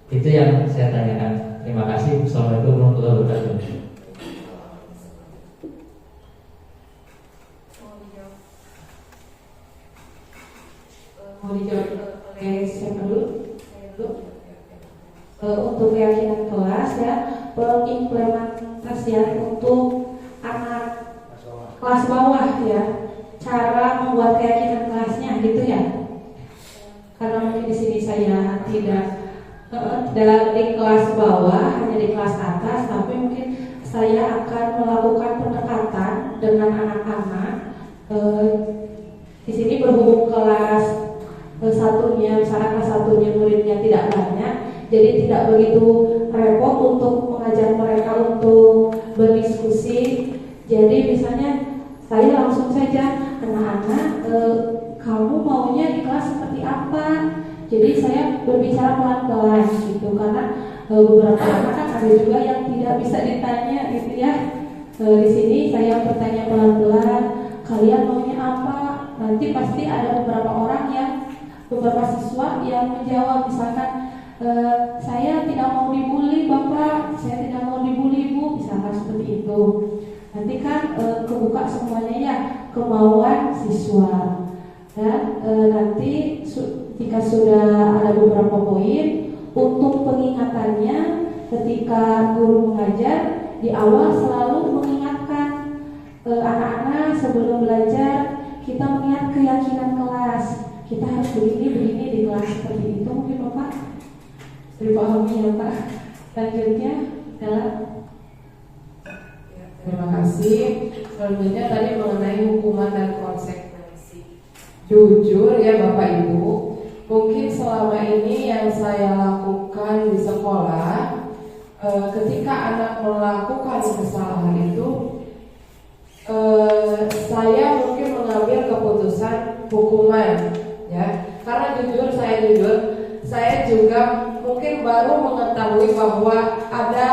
Itu yang saya tanyakan. Terima kasih. Assalamualaikum warahmatullahi wabarakatuh. Mau dijawab oleh siapa dulu? Saya dulu. Untuk keyakinan kelas ya, pengimplementasian untuk anak kelas bawah ya, cara membuat keyakinan kelasnya gitu ya. Karena mungkin di sini saya tidak di kelas bawah, hanya di kelas atas, tapi mungkin saya akan melakukan pendekatan dengan anak-anak. Di sini berhubung kelas satunya, misalnya kelas satunya muridnya tidak banyak, jadi tidak begitu repot untuk mengajar mereka untuk berdiskusi. Jadi misalnya saya langsung saja, anak-anak kamu maunya di kelas seperti apa? Jadi saya berbicara pelan-pelan gitu, karena beberapa anak kan ada juga yang tidak bisa ditanya gitu ya. Di sini saya bertanya pelan-pelan, kalian maunya apa? Nanti pasti ada beberapa siswa yang menjawab, misalkan saya tidak mau dibully Bapak, saya tidak mau dibully Bu, misalkan seperti itu. Nanti kan kebuka semuanya ya, kemauan siswa. Dan nanti jika sudah ada beberapa poin, untuk pengingatannya ketika guru mengajar di awal selalu mengingatkan anak-anak sebelum belajar, kita mengingat keyakinan kelas. Kita harus begini di kelas seperti itu. Mungkin Bapak dipahami ya Pak. Selanjutnya adalah Terima kasih. Selanjutnya tadi mengenai hukuman dan konsekuensi. Jujur ya Bapak Ibu, mungkin selama ini yang saya lakukan di sekolah, ketika anak melakukan kesalahan itu, saya mungkin mengambil keputusan hukuman, ya. Karena saya juga mungkin baru mengetahui bahwa ada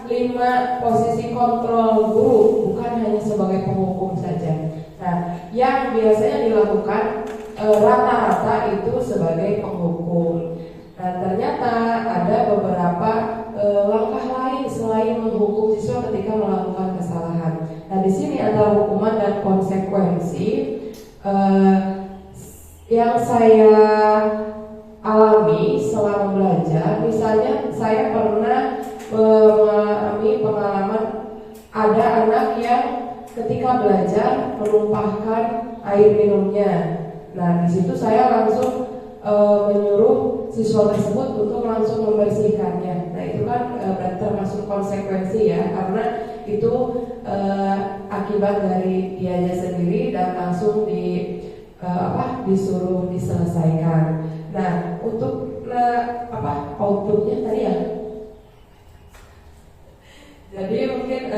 5 posisi kontrol guru, bukan hanya sebagai penghukum saja. Nah, yang biasanya dilakukan rata-rata itu sebagai penghukum. Nah, ternyata ada beberapa langkah lain selain menghukum siswa ketika melakukan kesalahan. Nah, di sini antara hukuman dan konsekuensi yang saya alami selama belajar. Misalnya saya pernah mengalami pengalaman ada anak yang ketika belajar menumpahkan air minumnya. Nah, di situ saya langsung menyuruh siswa tersebut untuk langsung membersihkannya. Nah, itu kan termasuk konsekuensi ya, karena itu akibat dari dianya sendiri dan langsung disuruh diselesaikan. Nah, untuk outputnya tadi ya. Jadi mungkin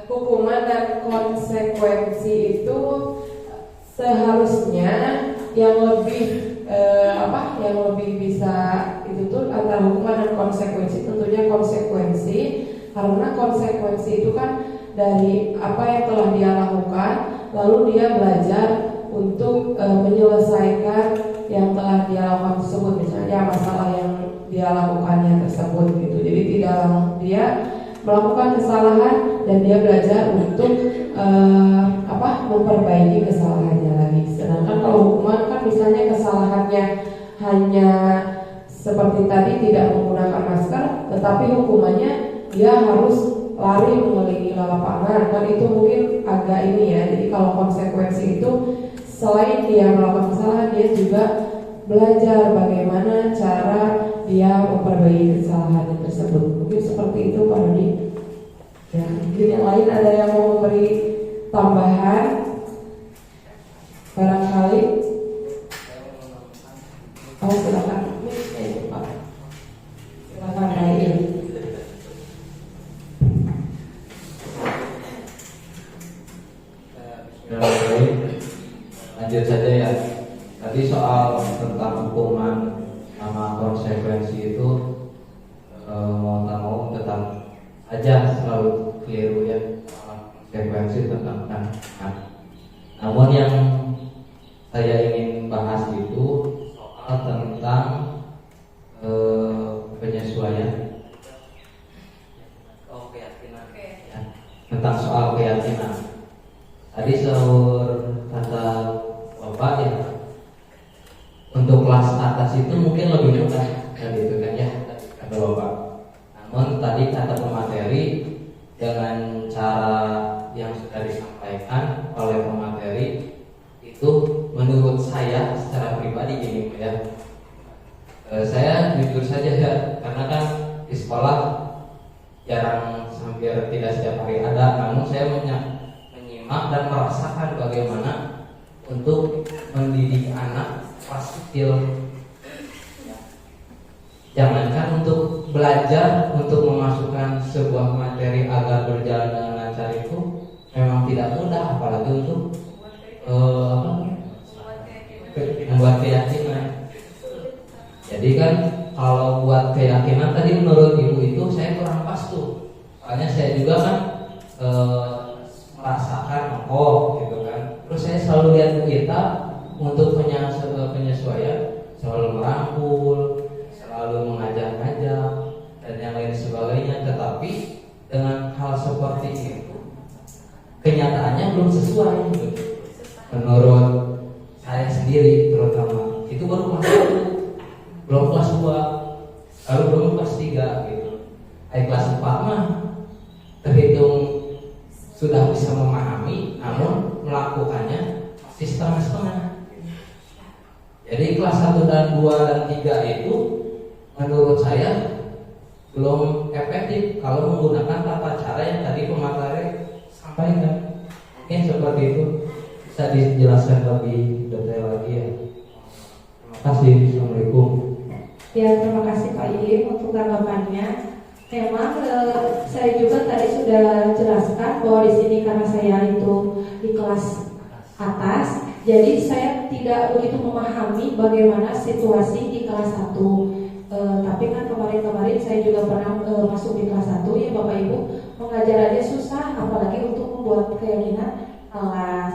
hukuman dan konsekuensi itu seharusnya yang lebih bisa itu tuh antara hukuman dan konsekuensi, tentunya konsekuensi, karena konsekuensi itu kan dari apa yang telah dia lakukan, lalu dia belajar untuk menyelesaikan yang telah dia lakukan tersebut, misalnya masalah yang dia lakukannya tersebut gitu. Jadi tidak dia melakukan kesalahan dan dia belajar untuk memperbaiki kesalahannya lagi. Sedangkan kalau hukuman kan misalnya kesalahannya hanya seperti tadi tidak menggunakan masker, tetapi hukumannya dia harus lari mengelilingi lapangan, kan itu mungkin agak ini ya. Jadi kalau konsekuensi itu selain dia melakukan kesalahan, dia juga belajar bagaimana cara dia memperbaiki kesalahan tersebut. Mungkin seperti itu Pak Dodi. Ya, mungkin yang lain ada yang mau memberi tambahan barangkali. Oh silakan. Pak. Silakan Rail. Lanjut saja ya. Tadi soal tentang hukuman sama konsekuensi itu mau tak mau tetap aja selalu keliru ya, konsekuensi tentang anak. Namun yang saya ingin bahas itu soal tentang penyesuaian keyakinan ya, tentang soal keyakinan. Tadi sahur kata Bapak ya, untuk kelas atas itu mungkin lebih mudah kan itu kan ya kata Bapak. Namun tadi kata pemateri dengan cara yang sudah disampaikan oleh pemateri itu menurut saya secara pribadi gini ya. Saya jujur saja ya, karena kan di sekolah jarang, hampir tidak setiap hari ada. Namun saya menyimak dan merasakan bagaimana untuk mendidik anak kelas kecil. Jangankan untuk belajar, untuk memasukkan sebuah materi agar berjalan dengan lancar itu memang tidak mudah, apalagi untuk membuat keyakinan. Jadi kan kalau buat keyakinan tadi menurut ibu itu saya kurang pas tuh. Soalnya saya juga kan merasakan gitu kan. Terus saya selalu lihat kita untuk penyesuaian, selalu merangkul, selalu mengajak-ngajak dan yang lain sebagainya. Tetapi dengan hal seperti itu kenyataannya belum sesuai gitu. Menurut saya sendiri terutama itu baru masuk belum kelas 2, lalu belum kelas 3 gitu. Kelas 4 mah terhitung sudah bisa memahami, namun melakukannya masih setengah-setengah. Jadi kelas 1 dan 2 dan 3 itu menurut saya belum efektif kalau menggunakan tata cara yang tadi pemateri sampaikan. Mungkin seperti itu, bisa dijelaskan lebih detail lagi ya. Terima kasih. Assalamualaikum. Ya, terima kasih Pak Iim untuk tanggapannya. Memang saya juga tadi sudah jelaskan bahwa di sini karena saya itu di kelas atas, jadi saya tidak begitu memahami bagaimana situasi di kelas 1. Tapi kan kemarin saya juga pernah masuk di kelas 1 ya Bapak Ibu, mengajar aja susah, apalagi untuk membuat keyakinan kelas.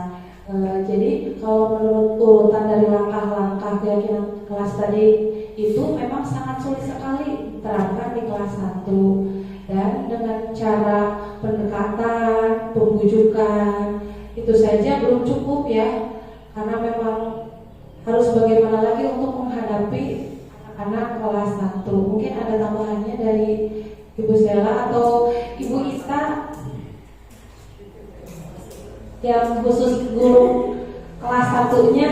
Jadi kalau menurut urutan dari langkah-langkah keyakinan kelas tadi itu memang sangat sulit sekali diterapkan di kelas 1, dan dengan cara pendekatan, pembujukan itu saja belum cukup ya, karena memang harus bagaimana lagi untuk menghadapi anak-anak kelas 1. Mungkin ada tambahannya dari Ibu Sela atau Ibu Ita yang khusus guru kelas 1-nya,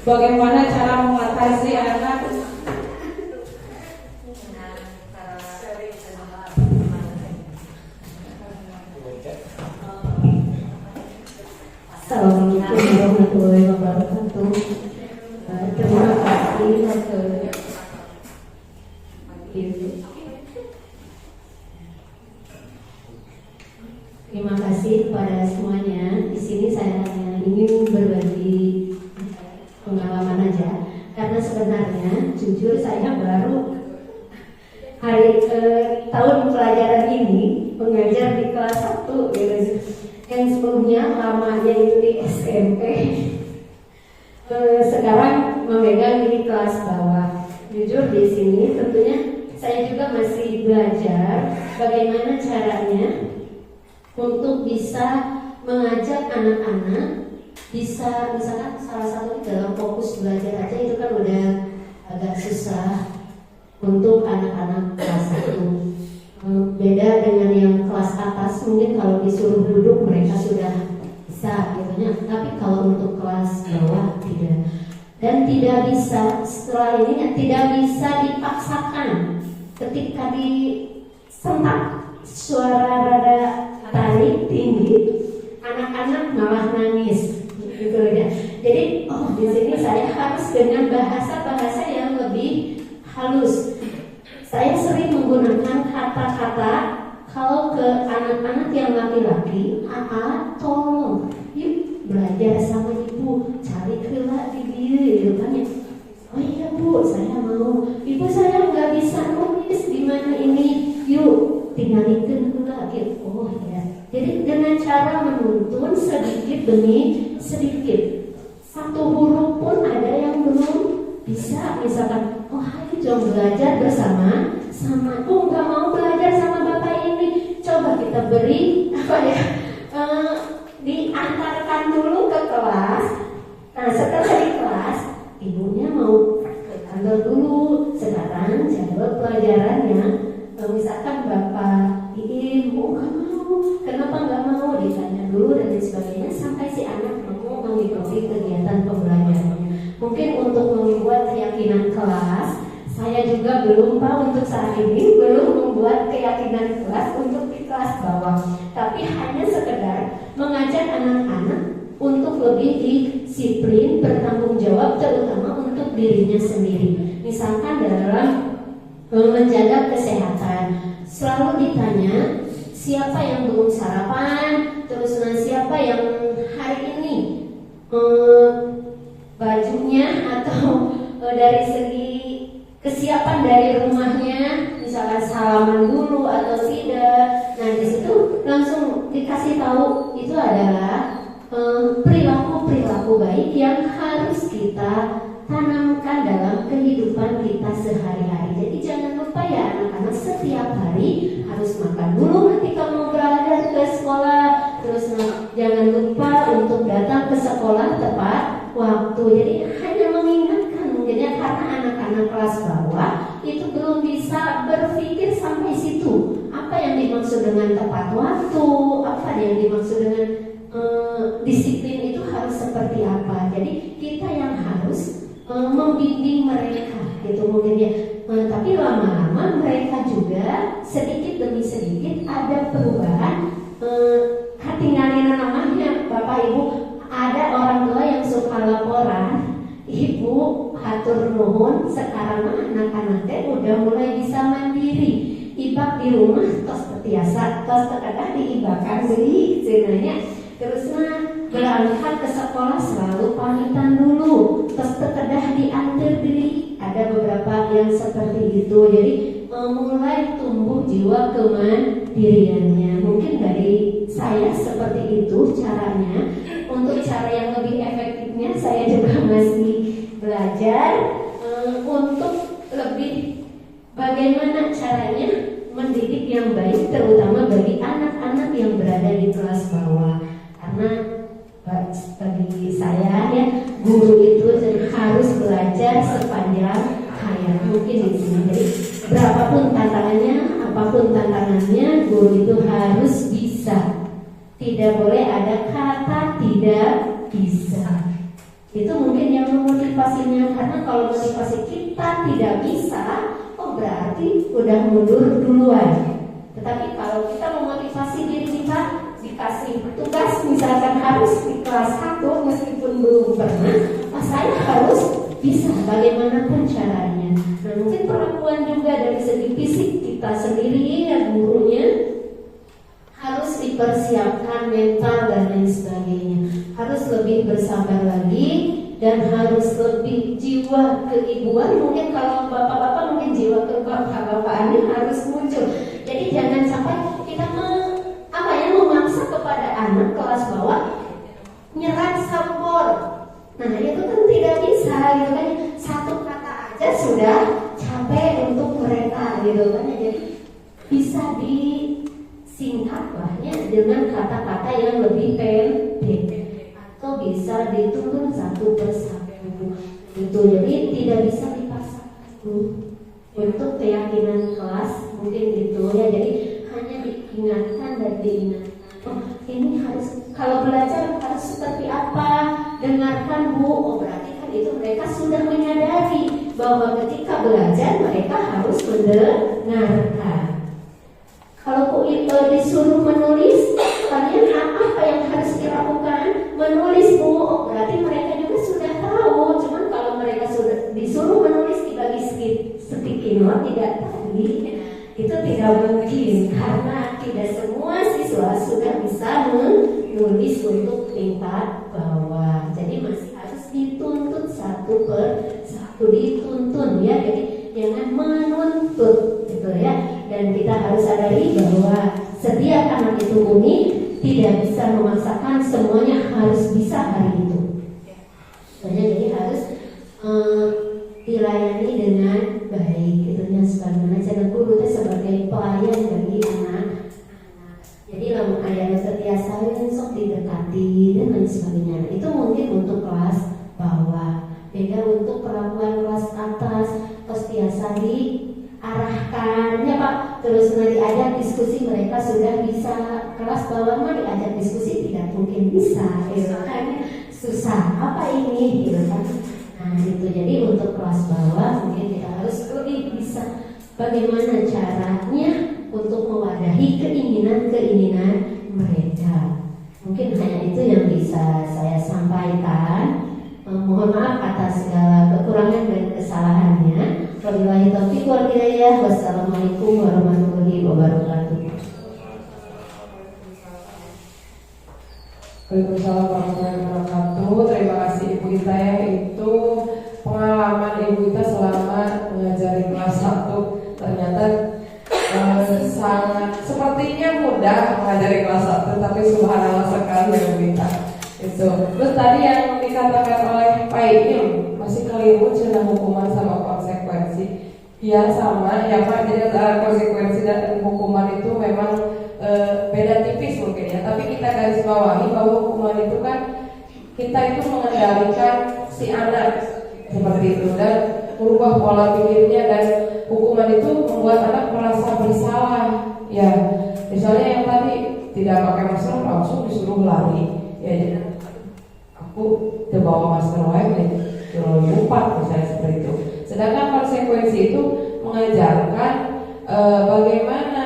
bagaimana cara mengatasi anak. Assalamualaikum warahmatullahi wabarakatuh. Terima kasih Terima kasih kepada semuanya. Di sini saya hanya ingin berbagi pengalaman aja, karena sebenarnya jujur saya baru tahun pelajaran ini mengajar di kelas 1 gitu. Yang sebelumnya lamanya itu di SMP, sekarang memegang di kelas bawah. Jujur di sini tentunya saya juga masih belajar bagaimana caranya untuk bisa mengajak anak-anak bisa, misalkan salah satu dalam fokus belajar aja itu kan udah agak susah untuk anak-anak kelas 1. Beda mungkin kalau disuruh duduk mereka sudah bisa gitu ya. Tapi kalau untuk kelas bawah tidak. Dan tidak bisa setelah ini tidak bisa dipaksakan. Ketika disentak suara rada tarik tinggi, anak-anak malah nangis gitu ya. Jadi di sini saya harus dengan bahasa yang lebih halus. Saya sering menggunakan kata-kata kalau ke anak-anak yang laki-laki, tolong yuk belajar sama ibu, cari kelah di diri gitu kan ya. Oh iya bu, saya mau. Ibu saya nggak bisa nulis di mana ini. Yuk tinggalin kelah gitu. Oh ya. Jadi dengan cara menuntun sedikit demi sedikit. Satu huruf pun ada yang belum bisa. Misalkan, oh ayo coba belajar bersama. Oh nggak mau belajar sama bapak ini. Coba kita beri diantarkan dulu ke kelas. Nah setelah di kelas, ibunya mau ke kantor dulu. Sekarang jadwal pelajarannya, misalkan bapak ibu nggak mau, kenapa nggak mau, ditanya dulu dan lain sebagainya sampai si anak mau mengikuti kegiatan pembelajarannya. Mungkin untuk membuat keyakinan kelas, saya juga belum Pak untuk saat ini belum membuat keyakinan kelas untuk di kelas bawah, tapi hanya sekedar mengajak anak-anak untuk lebih disiplin, bertanggung jawab terutama untuk dirinya sendiri. Misalkan dalam menjaga kesehatan, selalu ditanya siapa yang belum sarapan, terus siapa yang hari ini bajunya atau dari segi kesiapan dari rumahnya, misalkan salaman dulu atau tidak. Nah di situ langsung dikasih tahu itu adalah perilaku baik yang harus kita tanamkan dalam kehidupan kita sehari-hari. Jadi jangan lupa ya anak-anak, setiap hari harus makan dulu ketika mau berangkat ke sekolah. Terus jangan lupa untuk datang ke sekolah tepat waktu. Jadi hanya mengingatkan mungkin ya, karena anak-anak kelas bawah itu belum bisa berpikir sampai situ. Apa yang dimaksud dengan tepat waktu? Apa yang dimaksud dengan disiplin itu harus seperti apa? Jadi kita yang harus membimbing mereka gitu mungkin ya. Tapi lama-lama mereka juga sedikit demi sedikit ada perubahan. Tinggalin namanya Bapak Ibu, ada orang tua yang suka laporan, ibu hatur nuhun sekarang anak-anak udah mulai bisa mandiri. Ibak di rumah tos biasa, tos terkadang diibakan beli cenanya. Terus berangkat ke sekolah selalu pamitan dulu, tos terkadang diantar diri. Ada beberapa yang seperti itu. Jadi mulai tumbuh jiwa kemandiriannya. Mungkin dari saya seperti itu caranya. Untuk cara yang lebih efektifnya saya juga masih belajar untuk lebih bagaimana caranya mendidik yang baik, terutama bagi anak-anak yang berada di kelas bawah. Karena bagi saya ya, guru itu harus belajar sepanjang hayat. Mungkin di sini. Jadi berapapun tantangannya, apapun tantangannya, guru itu harus bisa. Tidak boleh ada kata tidak bisa. Itu mungkin yang memotivasinya. Karena kalau motivasi kita tidak bisa, berarti udah mundur duluan. Tetapi kalau kita memotivasi diri kita, dikasih tugas misalkan harus di kelas 1 meskipun belum pernah, saya harus bisa bagaimanapun caranya. Nah mungkin perlakuan juga dari segi fisik kita sendiri ya, gurunya harus dipersiapkan mental dan lain sebagainya. Harus lebih bersabar lagi dan harus lebih jiwa keibuan. Mungkin kalau bapak-bapak mungkin jiwa kebapak-bapakannya harus muncul. Jadi jangan sampai kita memaksa kepada anak kelas bawah nyerah sampor. Nah itu kan tidak bisa gitu kan. Satu kata aja sudah capek untuk mereka gitu kan. Jadi bisa disingkat lahnya dengan kata-kata yang lebih pendek, atau bisa diturun satu persatu gitu. Jadi tidak bisa dipaksakan untuk keyakinan kelas mungkin gitu ya. Jadi hanya diingatkan dan diingatkan. Oh, ini harus, kalau belajar harus seperti apa, dengarkan Bu. Oh, berarti kan itu mereka sudah menyadari bahwa ketika belajar mereka harus mendengarkan. Kalau disuruh menulis, kalian apa yang harus dilakukan? Menulis Bu. Oh, berarti mereka juga sudah tahu. Cuman kalau mereka sudah disuruh menulis dibagi speaking note tidak tadi, itu tidak mungkin karena tidak semua siswa sudah bisa menulis untuk tingkat bawah. Jadi masih harus dituntut satu per satu, dituntun ya. Jadi jangan menuntut gitu ya. Dan kita harus sadari bahwa setiap anak itu unik, tidak bisa memaksakan semuanya harus bisa hari itu. Jadi harus dilayani dengan baik, itunya sebagaimana jangan guru itu sebagai pelayan bagi anak-anak. Jadi lamun ayah setiasa sok didekati dan lain sebagainya. Itu mungkin untuk kelas bawah. Beda untuk perlakuan kelas atas, setiasa diarahkan ya Pak. Terus diajak diskusi, mereka sudah bisa. Kelas bawah mah diajak diskusi tidak mungkin bisa, gitu kan? Susah. Apa ini, gitu kan? Nah itu jadi untuk kelas bawah mungkin kita harus lebih bisa bagaimana caranya untuk mewadahi keinginan mereka. Mungkin hanya itu yang bisa saya sampaikan. Mohon maaf atas segala kekurangan dan kesalahannya. Wabillahi taufiq wal hidayah. Wassalamualaikum warahmatullahi wabarakatuh. Waalaikumsalam warahmatullahi wabarakatuh. Terima kasih Ibu Ita ya. Itu pengalaman Ibu Ita selama mengajari kelas 1. Ternyata sangat sepertinya mudah mengajari kelas 1, tapi subhanallah sekali ya Ibu Ita. Itu. Terus tadi yang dikatakan oleh Pak Iim, masih keliru cina hukuman sama konsekuensi. Ya sama ya Pak. Jadi antara konsekuensi dan hukuman itu memang beda tipis mungkin ya, tapi kita garis bawahi bahwa hukuman itu kan kita itu mengendalikan si anak seperti itu dan merubah pola pikirnya, dan hukuman itu membuat anak merasa bersalah ya. Misalnya yang tadi tidak pakai masker langsung disuruh lari ya, jadi aku terbawa masker lain suruh lupa misalnya seperti itu. Sedangkan konsekuensi itu mengajarkan bagaimana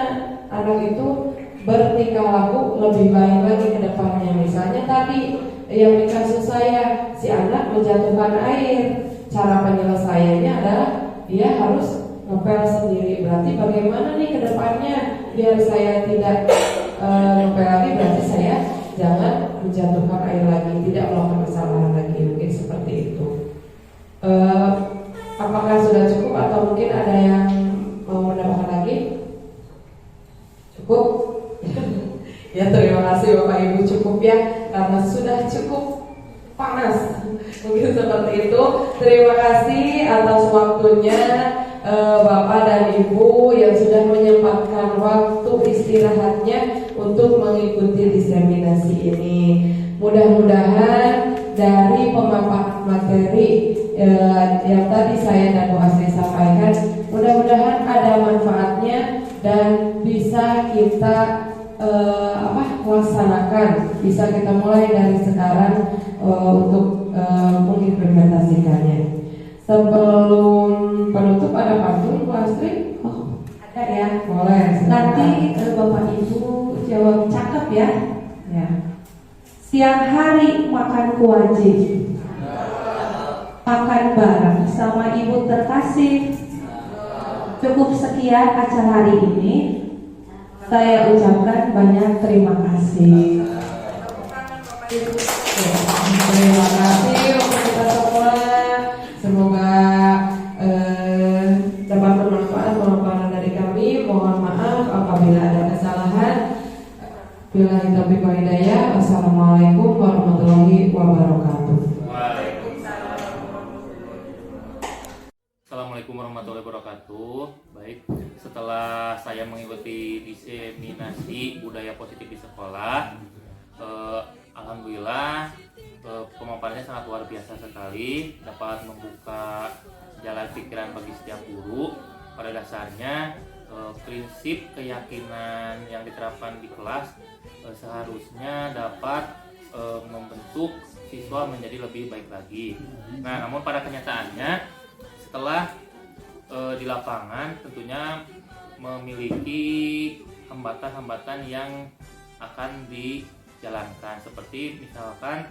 anak itu bertingkah laku lebih baik lagi ke depannya. Misalnya tadi yang di kasus saya, si anak menjatuhkan air, cara penyelesaiannya adalah dia harus ngepel sendiri. Berarti bagaimana nih ke depannya biar saya tidak ngepel lagi, berarti saya jangan menjatuhkan air lagi, tidak melakukan kesalahan lagi. Mungkin seperti itu. Apakah sudah cukup atau mungkin ada yang mau menambahkan lagi? Cukup? Ya terima kasih Bapak Ibu, cukup ya, karena sudah cukup panas. Mungkin seperti itu. Terima kasih atas waktunya Bapak dan Ibu yang sudah menyempatkan waktu istirahatnya untuk mengikuti diseminasi ini. Mudah-mudahan dari pemaparan materi yang tadi saya dan Bu Asri sampaikan, mudah-mudahan ada manfaatnya dan bisa kita laksanakan, bisa kita mulai dari sekarang untuk mengimplementasikannya. Sebelum penutup ada pantun Bu Astri? Oh, ada ya. Boleh. Nanti Bapak Ibu jawab cakep ya. Ya. Siang hari makan wajib, makan bareng sama ibu terkasih. Cukup sekian acara hari ini. Saya ucapkan banyak terima kasih. Terima kasih untuk kita semua. Semoga dapat bermanfaat pemaparan dari kami. Mohon maaf apabila ada kesalahan. Billahi taufiq wal hidayah. Wassalamualaikum warahmatullahi wabarakatuh. Assalamualaikum warahmatullahi wabarakatuh. Baik, setelah saya mengikuti diseminasi budaya positif di sekolah, alhamdulillah pemaparannya sangat luar biasa sekali, dapat membuka jalan pikiran bagi setiap guru. Pada dasarnya prinsip keyakinan yang diterapkan di kelas seharusnya dapat membentuk siswa menjadi lebih baik lagi. Nah, namun pada kenyataannya setelah di lapangan tentunya memiliki hambatan-hambatan yang akan dijalankan, seperti misalkan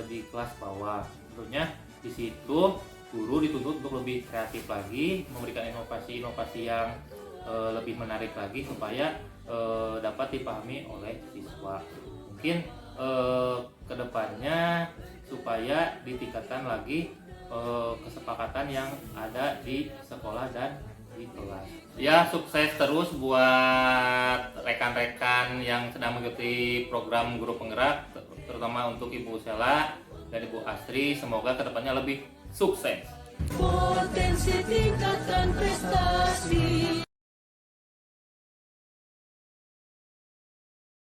di kelas bawah. Tentunya di situ guru dituntut untuk lebih kreatif lagi, memberikan inovasi-inovasi yang lebih menarik lagi supaya dapat dipahami oleh siswa. Mungkin kedepannya supaya ditingkatkan lagi kesepakatan yang ada di sekolah dan di kelas. Ya, sukses terus buat rekan-rekan yang sedang mengikuti program Guru Penggerak, terutama untuk Ibu Sela dan Ibu Astri. Semoga kedepannya lebih sukses. Potensi